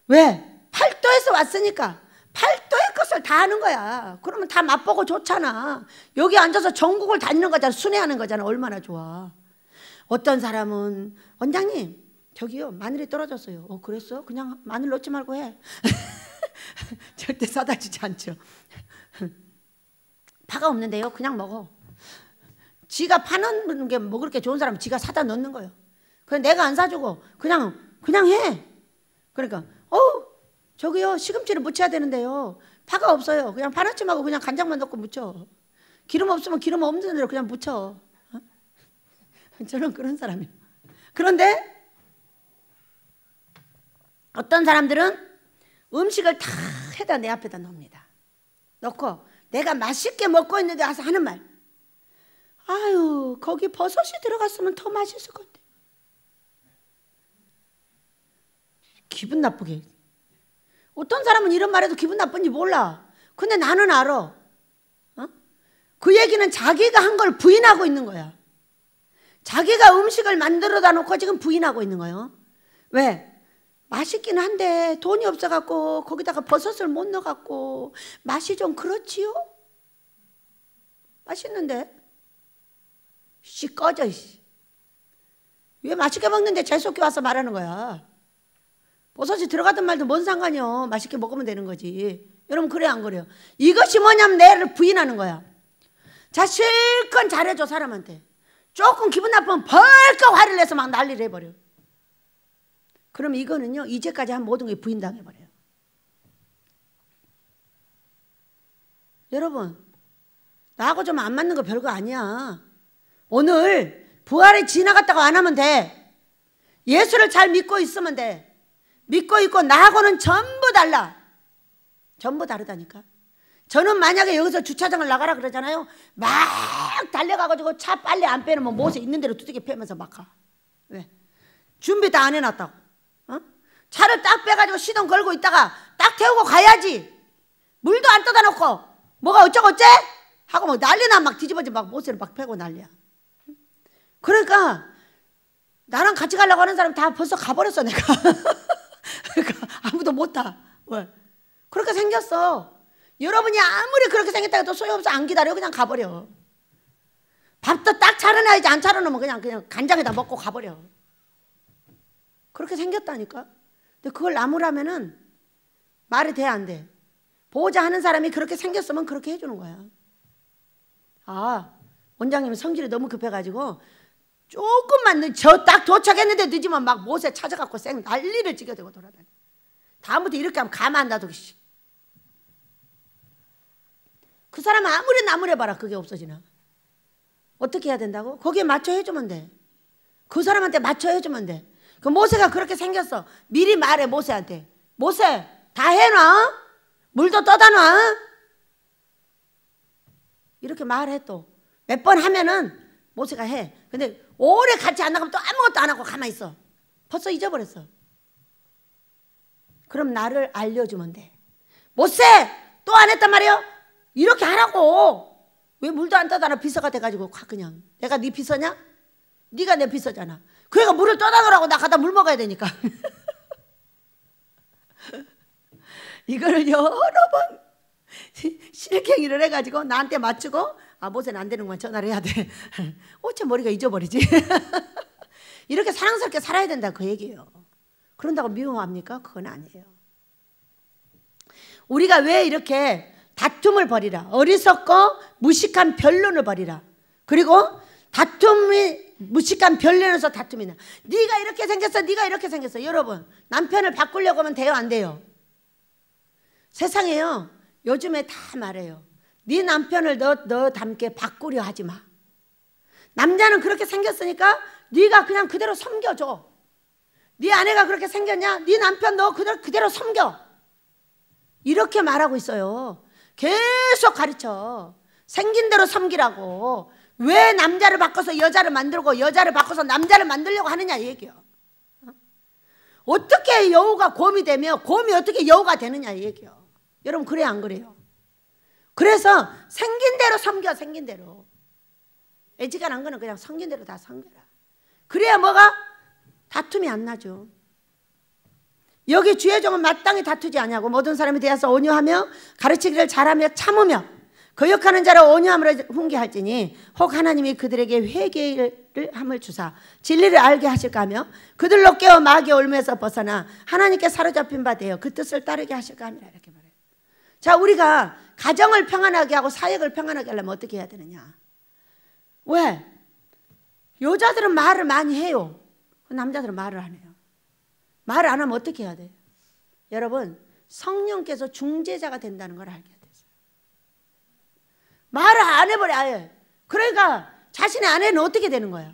왜? 8도에서 왔으니까 8도의 것을 다 하는 거야. 그러면 다 맛보고 좋잖아. 여기 앉아서 전국을 다니는 거잖아. 순회하는 거잖아. 얼마나 좋아. 어떤 사람은 원장님 저기요 마늘이 떨어졌어요. 그랬어? 그냥 마늘 넣지 말고 해. 절대 사다 주지 않죠. 파가 없는데요. 그냥 먹어. 지가 파는 게 먹을 게 좋은 사람은 지가 사다 넣는 거예요. 그래서 내가 안 사주고 그냥 해. 그러니까 저기요 시금치를 무쳐야 되는데요. 파가 없어요. 그냥 파나침하고 그냥 간장만 넣고 무쳐. 기름 없으면 기름 없는 대로 그냥 무쳐. 저는 그런 사람이에요. 그런데 어떤 사람들은 음식을 다 해다 내 앞에다 놓습니다. 넣고 내가 맛있게 먹고 있는데 와서 하는 말. 아유 거기 버섯이 들어갔으면 더 맛있을 건데. 기분 나쁘게. 어떤 사람은 이런 말해도 기분 나쁜지 몰라. 근데 나는 알아. 그 얘기는 자기가 한 걸 부인하고 있는 거야. 자기가 음식을 만들어다 놓고 지금 부인하고 있는 거예요. 왜? 맛있긴 한데 돈이 없어갖고 거기다가 버섯을 못 넣어갖고 맛이 좀 그렇지요? 맛있는데? 씨 꺼져. 왜 맛있게 먹는데 재수없게 와서 말하는 거야? 버섯이 들어가든 말든 뭔 상관이요. 맛있게 먹으면 되는 거지. 여러분 그래 안 그래요? 이것이 뭐냐면 내를 부인하는 거야. 자 실컷 잘해줘 사람한테. 조금 기분 나쁘면 벌컥 화를 내서 막 난리를 해버려. 그럼 이거는요 이제까지 한 모든 게 부인당해버려요. 여러분 나하고 좀 안 맞는 거 별거 아니야. 오늘 부활이 지나갔다고 안 하면 돼. 예수를 잘 믿고 있으면 돼. 믿고 있고 나하고는 전부 달라. 전부 다르다니까. 저는 만약에 여기서 주차장을 나가라 그러잖아요. 막 달려가가지고 차 빨리 안 빼놓으면 못에 있는 대로 두들겨 패면서 막 가. 왜? 준비 다 안 해놨다고. 차를 딱 빼가지고 시동 걸고 있다가 딱 태우고 가야지. 물도 안 떠다 놓고 뭐가 어쩌고저쩌? 하고 막 난리나 막 뒤집어져 막 못을 막 패고 난리야. 그러니까 나랑 같이 가려고 하는 사람 다 벌써 가버렸어 내가. 그러니까 아무도 못 타. 왜? 그렇게 생겼어. 여러분이 아무리 그렇게 생겼다 해도 소용없어. 안 기다려 그냥 가버려. 밥도 딱 차려놔야지. 안 차려놓으면 그냥 간장에다 먹고 가버려. 그렇게 생겼다니까. 근데 그걸 나무라면은 말이 돼 안 돼? 보호자 하는 사람이 그렇게 생겼으면 그렇게 해주는 거야. 아, 원장님은 성질이 너무 급해가지고 조금만 저 딱 도착했는데 늦으면 막 못에 찾아갖고 쌩 난리를 지게되고 돌아다녀. 다음부터 이렇게 하면 가만 안 놔둬. 그 사람은 아무리 나무래봐라 그게 없어지나. 어떻게 해야 된다고? 거기에 맞춰 해주면 돼. 그 사람한테 맞춰 해주면 돼. 그 모세가 그렇게 생겼어. 미리 말해 모세한테. 모세 다 해놔. 물도 떠다 놔. 이렇게 말해. 또 몇 번 하면은 모세가 해. 근데 오래 같이 안 나가면 또 아무것도 안 하고 가만히 있어. 벌써 잊어버렸어. 그럼 나를 알려주면 돼. 모세 또 안 했단 말이에요. 이렇게 하라고. 왜 물도 안 떠다 놔. 비서가 돼가지고 그냥 내가 네 비서냐? 네가 내 비서잖아. 그러니까 물을 떠다 놓으라고. 나 가다 물 먹어야 되니까. 이거를 여러 번 실행을 해가지고 나한테 맞추고 아 모세는 안 되는구만. 전화를 해야 돼. 어째 머리가 잊어버리지. 이렇게 사랑스럽게 살아야 된다 그 얘기예요. 그런다고 미워합니까? 그건 아니에요. 우리가 왜 이렇게 다툼을 벌이라. 어리석고 무식한 변론을 벌이라. 그리고 다툼이 무식한 변론에서 다툼이 나. 네가 이렇게 생겼어. 네가 이렇게 생겼어. 여러분 남편을 바꾸려고 하면 돼요? 안 돼요? 세상에요. 요즘에 다 말해요. 네 남편을 너 닮게 바꾸려 하지 마. 남자는 그렇게 생겼으니까 네가 그냥 그대로 섬겨줘. 네 아내가 그렇게 생겼냐? 네 남편 너 그대로 섬겨. 이렇게 말하고 있어요. 계속 가르쳐. 생긴 대로 섬기라고. 왜 남자를 바꿔서 여자를 만들고 여자를 바꿔서 남자를 만들려고 하느냐 이 얘기요. 어떻게 여우가 곰이 되며 곰이 어떻게 여우가 되느냐 이 얘기요. 여러분 그래요 안 그래요? 그래서 생긴 대로 섬겨. 생긴 대로. 애지간한 거는 그냥 섬긴 대로 다 섬겨라. 그래야 뭐가? 다툼이 안 나죠. 여기 주의 종은 마땅히 다투지 아니하고 모든 사람에 대해서 온유하며 가르치기를 잘하며 참으며 거역하는 자를 온유함으로 훈계할지니 혹 하나님이 그들에게 회개를 함을 주사 진리를 알게 하실까 하며 그들로 깨어 마귀의 올무에서 벗어나 하나님께 사로잡힌 바 되어 그 뜻을 따르게 하실까 함이라. 이렇게 말해요. 자, 우리가 가정을 평안하게 하고 사역을 평안하게 하려면 어떻게 해야 되느냐? 왜? 여자들은 말을 많이 해요. 남자들은 말을 안 해요. 말을 안 하면 어떻게 해야 돼요? 여러분 성령께서 중재자가 된다는 걸 알게 됐어요. 말을 안 해버려 아예. 그러니까 자신의 아내는 어떻게 되는 거야?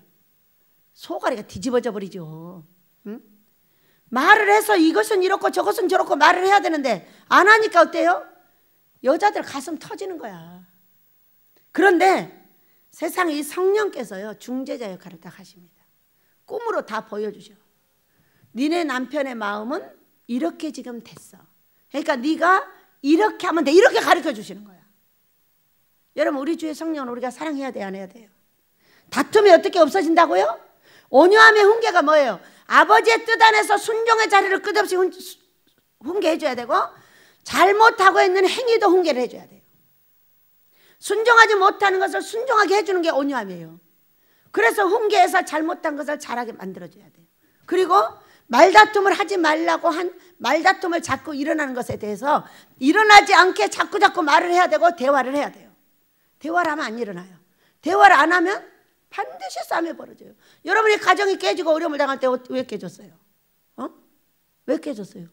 소가리가 뒤집어져 버리죠. 응? 말을 해서 이것은 이렇고 저것은 저렇고 말을 해야 되는데 안 하니까 어때요? 여자들 가슴 터지는 거야. 그런데 세상에 이 성령께서요 중재자 역할을 딱 하십니다. 꿈으로 다 보여주셔. 니네 남편의 마음은 이렇게 지금 됐어. 그러니까 네가 이렇게 하면 돼. 이렇게 가르쳐 주시는 거야. 여러분 우리 주의 성령은 우리가 사랑해야 돼요? 안 해야 돼요? 다툼이 어떻게 없어진다고요? 온유함의 훈계가 뭐예요? 아버지의 뜻 안에서 순종의 자리를 끝없이 훈계해 줘야 되고 잘못하고 있는 행위도 훈계를 해줘야 돼요. 순종하지 못하는 것을 순종하게 해주는 게 온유함이에요. 그래서 훈계해서 잘못한 것을 잘하게 만들어줘야 돼요. 그리고 말다툼을 하지 말라고 한 말다툼을 자꾸 일어나는 것에 대해서 일어나지 않게 자꾸 말을 해야 되고 대화를 해야 돼요. 대화를 하면 안 일어나요. 대화를 안 하면 반드시 싸움이 벌어져요. 여러분이 가정이 깨지고 어려움을 당할 때 왜 깨졌어요? 왜 깨졌어요?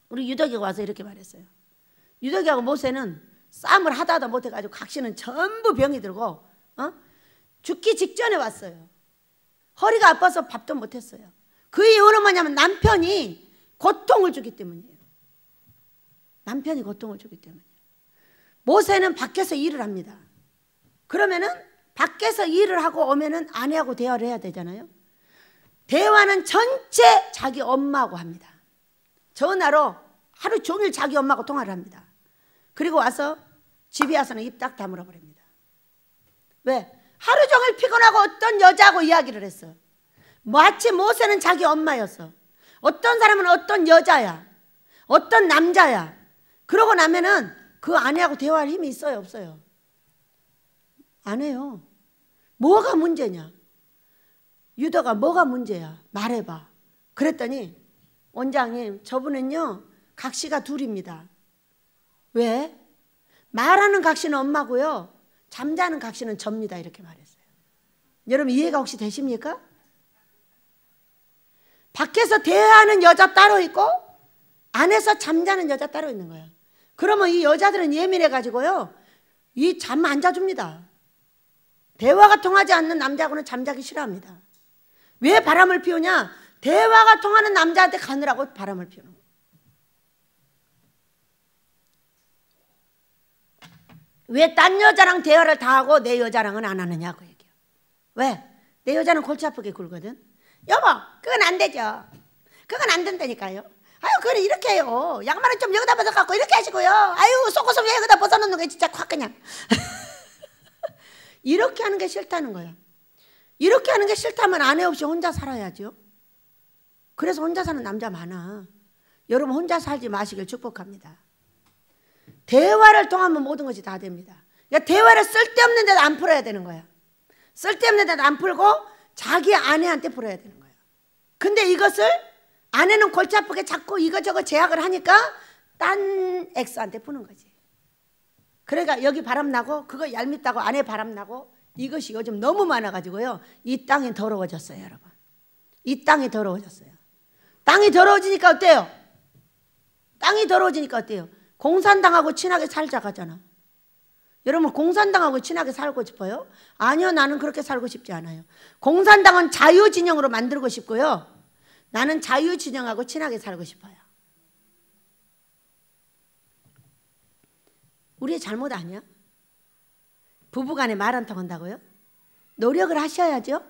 우리 유덕이가 와서 이렇게 말했어요. 유덕이하고 모세는 싸움을 하다 못해가지고 각시는 전부 병이 들고 죽기 직전에 왔어요. 허리가 아파서 밥도 못했어요. 그 이유는 뭐냐면 남편이 고통을 주기 때문이에요. 남편이 고통을 주기 때문이에요. 모세는 밖에서 일을 합니다. 그러면은 밖에서 일을 하고 오면은 아내하고 대화를 해야 되잖아요. 대화는 전체 자기 엄마하고 합니다. 전화로 하루 종일 자기 엄마하고 통화를 합니다. 그리고 와서 집에 와서는 입 딱 다물어 버립니다. 왜? 하루 종일 피곤하고 어떤 여자하고 이야기를 했어. 마치 모세는 자기 엄마였어. 어떤 사람은 어떤 여자야, 어떤 남자야. 그러고 나면은 그 아내하고 대화할 힘이 있어요, 없어요? 안 해요. 뭐가 문제냐? 유다가 뭐가 문제야? 말해봐. 그랬더니 원장님, 저분은요 각시가 둘입니다. 왜? 말하는 각시는 엄마고요, 잠자는 각시는 접니다. 이렇게 말했어요. 여러분 이해가 혹시 되십니까? 밖에서 대화하는 여자 따로 있고 안에서 잠자는 여자 따로 있는 거예요. 그러면 이 여자들은 예민해가지고요, 이 잠 안 자줍니다. 대화가 통하지 않는 남자하고는 잠자기 싫어합니다. 왜 바람을 피우냐? 대화가 통하는 남자한테 가느라고 바람을 피우는 거예요. 왜 딴 여자랑 대화를 다 하고 내 여자랑은 안 하느냐고 얘기해요. 왜? 내 여자는 골치 아프게 굴거든. 여보, 그건 안 되죠. 그건 안 된다니까요. 아유, 그래 이렇게 해요. 양말은 좀 여기다 벗어갖고 이렇게 하시고요. 아유, 속옷은 왜 여기다 벗어놓는 거 진짜 확 그냥. 이렇게 하는 게 싫다는 거야. 이렇게 하는 게 싫다면 아내 없이 혼자 살아야죠. 그래서 혼자 사는 남자 많아. 여러분 혼자 살지 마시길 축복합니다. 대화를 통하면 모든 것이 다 됩니다. 그러니까 대화를 쓸데없는 데도 안 풀어야 되는 거야. 쓸데없는 데도 안 풀고 자기 아내한테 풀어야 되는 거야. 근데 이것을 아내는 골치 아프게 자꾸 이거저거 제약을 하니까 딴 엑스한테 푸는 거지. 그러니까 여기 바람나고 그거 얄밉다고 아내 바람나고 이것이 요즘 너무 많아가지고요, 이 땅이 더러워졌어요. 여러분, 이 땅이 더러워졌어요. 땅이 더러워지니까 어때요? 땅이 더러워지니까 어때요? 공산당하고 친하게 살자 하잖아. 여러분 공산당하고 친하게 살고 싶어요? 아니요, 나는 그렇게 살고 싶지 않아요. 공산당은 자유진영으로 만들고 싶고요, 나는 자유진영하고 친하게 살고 싶어요. 우리의 잘못 아니야? 부부간에 말 안 통한다고요? 노력을 하셔야죠.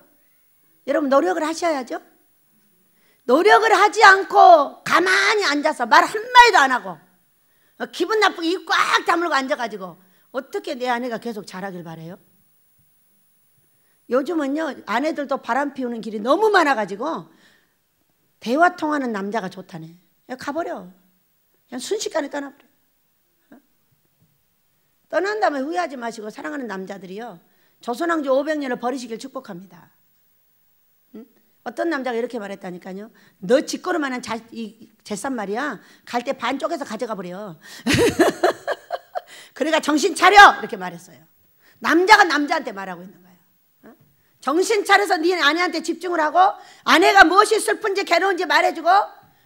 여러분 노력을 하셔야죠. 노력을 하지 않고 가만히 앉아서 말 한마디도 안 하고 기분 나쁘게 입 꽉 다물고 앉아가지고 어떻게 내 아내가 계속 잘하길 바래요? 요즘은요, 아내들도 바람 피우는 길이 너무 많아가지고 대화 통하는 남자가 좋다네. 가버려. 그냥 순식간에 떠나버려. 떠난 다음에 후회하지 마시고 사랑하는 남자들이요, 조선왕조 500년을 버리시길 축복합니다. 응? 어떤 남자가 이렇게 말했다니까요. 너 짓거름하는 재산 말이야, 갈 때 반 쪼개서 가져가 버려. 그러니까 정신 차려! 이렇게 말했어요. 남자가 남자한테 말하고 있는 거예요. 어? 정신 차려서 네 아내한테 집중을 하고 아내가 무엇이 슬픈지 괴로운지 말해주고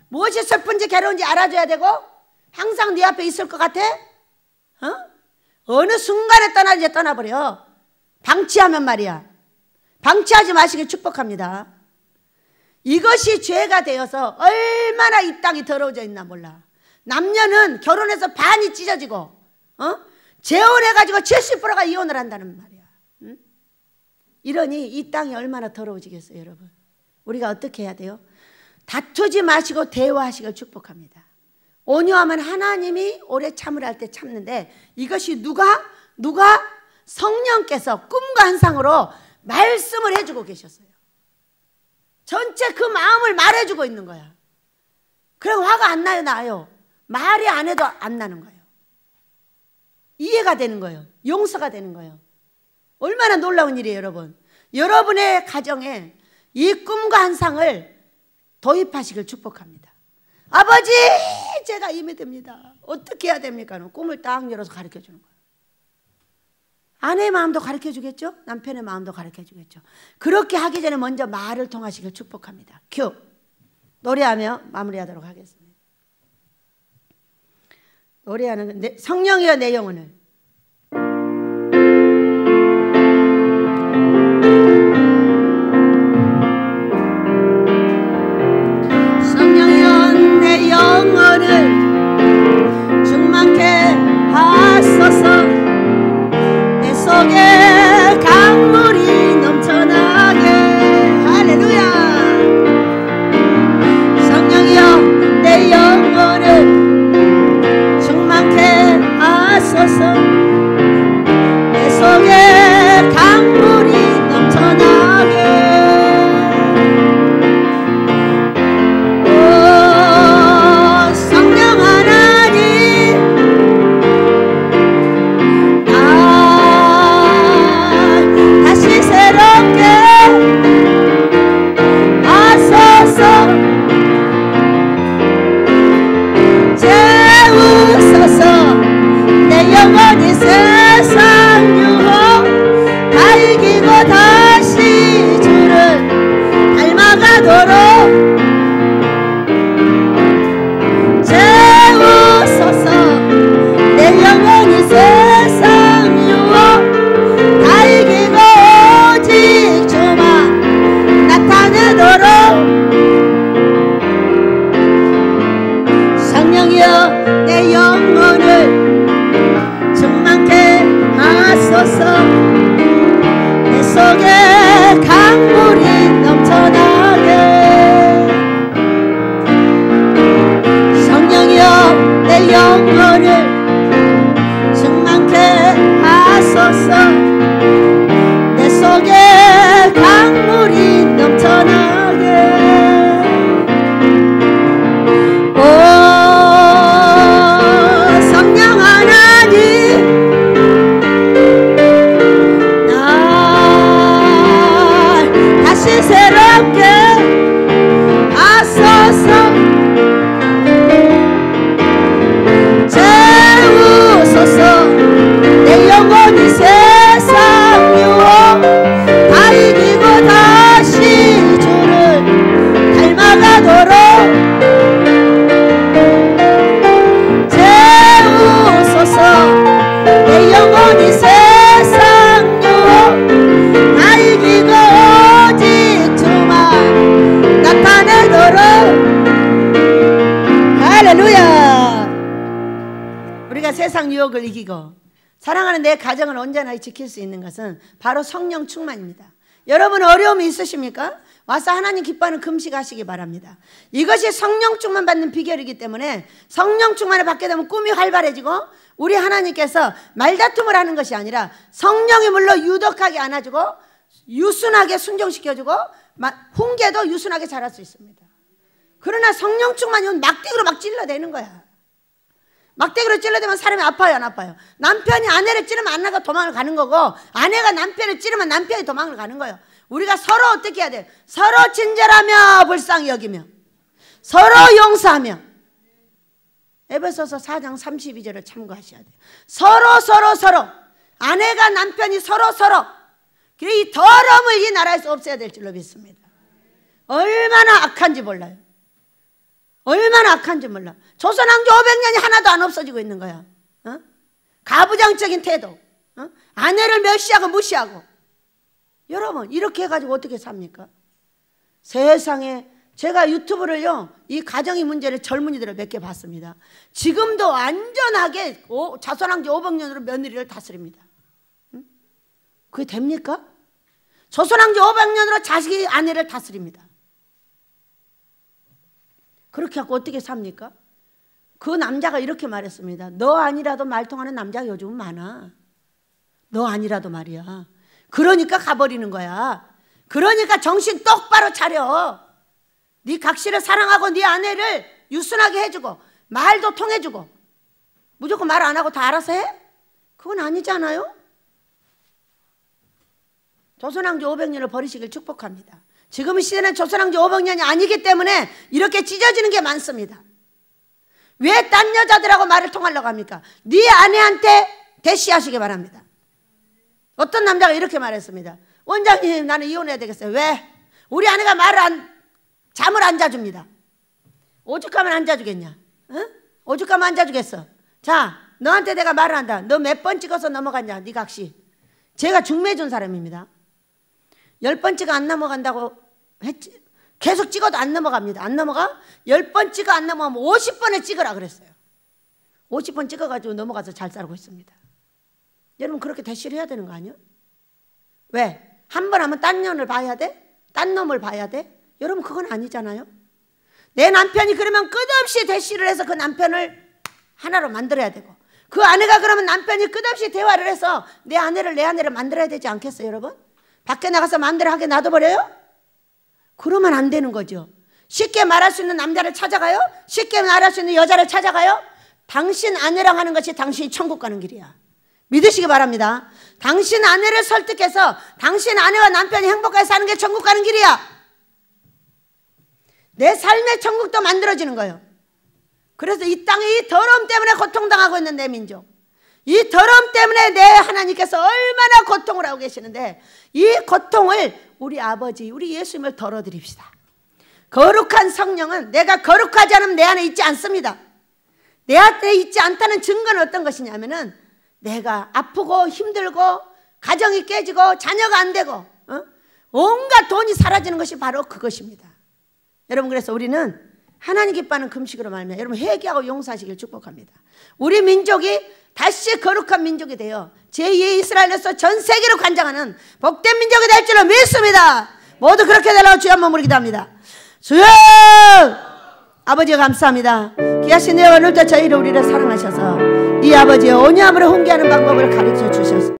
무엇이 슬픈지 괴로운지 알아줘야 되고 항상 네 앞에 있을 것 같아? 어느 순간에 떠나지 떠나버려. 방치하면 말이야. 방치하지 마시길 축복합니다. 이것이 죄가 되어서 얼마나 이 땅이 더러워져 있나 몰라. 남녀는 결혼해서 반이 찢어지고 재혼해가지고 70%가 이혼을 한다는 말이야. 응? 이러니 이 땅이 얼마나 더러워지겠어요. 여러분, 우리가 어떻게 해야 돼요? 다투지 마시고 대화하시길 축복합니다. 온유하면 하나님이 오래 참으라 할 때 참는데, 이것이 누가 성령께서 꿈과 환상으로 말씀을 해주고 계셨어요. 전체 그 마음을 말해주고 있는 거야. 그래 화가 안 나요? 나요? 말이 안 해도 안 나는 거예요. 이해가 되는 거예요. 용서가 되는 거예요. 얼마나 놀라운 일이에요. 여러분, 여러분의 가정에 이 꿈과 환상을 도입하시길 축복합니다. 아버지, 제가 임이 됩니다. 어떻게 해야 됩니까? 꿈을 딱 열어서 가르쳐 주는 거예요. 아내의 마음도 가르쳐 주겠죠? 남편의 마음도 가르쳐 주겠죠? 그렇게 하기 전에 먼저 말을 통하시길 축복합니다. 큐! 노래하며 마무리하도록 하겠습니다. 노래하는 성령이여 내 영혼을 충만케 하소서. 내 속에 강물이 넘쳐나게. 할렐루야. 성령이여 내 영혼을 충만케 하소서. 다시 새롭게 하소서. 채우소서. 내 영혼이 세상 유혹 다 이기고 다시 주를 닮아가도록 내 영혼이 세상 유혹 다 이기고 오직 주만 나타내도록. 할렐루야. 우리가 세상 유혹을 이기고 사랑하는 내 가정을 온전하게 지킬 수 있는 것은 바로 성령 충만입니다. 여러분 어려움이 있으십니까? 와서 하나님 기뻐하는 금식하시기 바랍니다. 이것이 성령 충만 받는 비결이기 때문에 성령 충만을 받게 되면 꿈이 활발해지고 우리 하나님께서 말다툼을 하는 것이 아니라 성령이 물러 유덕하게 안아주고 유순하게 순종시켜주고 훈계도 유순하게 자랄 수 있습니다. 그러나 성령 충만이 오면 막대기로 막 찔러대는 거야. 막대기로 찔러대면 사람이 아파요, 안 아파요? 남편이 아내를 찌르면 아내가 도망을 가는 거고 아내가 남편을 찌르면 남편이 도망을 가는 거예요. 우리가 서로 어떻게 해야 돼요? 서로 친절하며 불쌍히 여기며 서로 용서하며. 에베소서 4장 32절을 참고하셔야 돼요. 서로 아내가 남편이 서로 이 더러움을 이 나라에서 없애야 될 줄로 믿습니다. 얼마나 악한지 몰라요. 얼마나 악한지 몰라. 조선왕조 500년이 하나도 안 없어지고 있는 거야. 가부장적인 태도, 아내를 멸시하고 무시하고. 여러분 이렇게 해가지고 어떻게 삽니까? 세상에 제가 유튜브를요 이 가정의 문제를 젊은이들을 몇 개 봤습니다. 지금도 완전하게 조선왕조 500년으로 며느리를 다스립니다. 그게 됩니까? 조선왕조 500년으로 자식이 아내를 다스립니다. 그렇게 하고 어떻게 삽니까? 그 남자가 이렇게 말했습니다. 너 아니라도 말통하는 남자가 요즘은 많아. 너 아니라도 말이야. 그러니까 가버리는 거야. 그러니까 정신 똑바로 차려. 네 각시를 사랑하고 네 아내를 유순하게 해주고 말도 통해주고 무조건 말 안 하고 다 알아서 해? 그건 아니잖아요. 조선왕조 500년을 버리시길 축복합니다. 지금 이 시대는 조선왕조 500년이 아니기 때문에 이렇게 찢어지는 게 많습니다. 왜 딴 여자들하고 말을 통하려고 합니까? 네 아내한테 대시하시기 바랍니다. 어떤 남자가 이렇게 말했습니다. 원장님 나는 이혼해야 되겠어요. 왜? 우리 아내가 잠을 안 자줍니다. 오죽하면 안 자주겠냐? 응? 오죽하면 안 자주겠어. 자 너한테 내가 말을 한다. 너 몇 번 찍어서 넘어갔냐 네 각시. 제가 중매해준 사람입니다. 10번 찍어 안 넘어간다고 했지. 계속 찍어도 안 넘어갑니다. 안 넘어가? 10번 찍어 안 넘어가면 50번을 찍으라 그랬어요. 50번 찍어가지고 넘어가서 잘 살고 있습니다. 여러분 그렇게 대시를 해야 되는 거 아니에요? 왜? 한 번 하면 딴 년을 봐야 돼? 딴 놈을 봐야 돼? 여러분 그건 아니잖아요. 내 남편이 그러면 끝없이 대시를 해서 그 남편을 하나로 만들어야 되고 그 아내가 그러면 남편이 끝없이 대화를 해서 내 아내를 만들어야 되지 않겠어요 여러분? 밖에 나가서 마음대로 하게 놔둬버려요? 그러면 안 되는 거죠. 쉽게 말할 수 있는 남자를 찾아가요? 쉽게 말할 수 있는 여자를 찾아가요? 당신 아내랑 하는 것이 당신이 천국 가는 길이야. 믿으시기 바랍니다. 당신 아내를 설득해서 당신 아내와 남편이 행복하게 사는 게 천국 가는 길이야. 내 삶의 천국도 만들어지는 거예요. 그래서 이 땅에 이 더러움 때문에 고통당하고 있는 내 민족, 이 더러움 때문에 내 하나님께서 얼마나 고통을 하고 계시는데 이 고통을 우리 아버지 우리 예수님을 덜어드립시다. 거룩한 성령은 내가 거룩하지 않으면 내 안에 있지 않습니다. 내 안에 있지 않다는 증거는 어떤 것이냐면은 내가 아프고 힘들고 가정이 깨지고 자녀가 안 되고 온갖 돈이 사라지는 것이 바로 그것입니다. 여러분 그래서 우리는 하나님 기뻐하는 금식으로 말미암아 여러분 회개하고 용서하시길 축복합니다. 우리 민족이 다시 거룩한 민족이 되어 제2의 이스라엘에서 전 세계로 관장하는 복된 민족이 될 줄로 믿습니다. 모두 그렇게 되라고 주여 한번 기도합니다. 주여 아버지 감사합니다. 귀하신 내 오늘도 저희를 우리를 사랑하셔서 이 아버지의 온유함으로 훈계하는 방법을 가르쳐 주셔서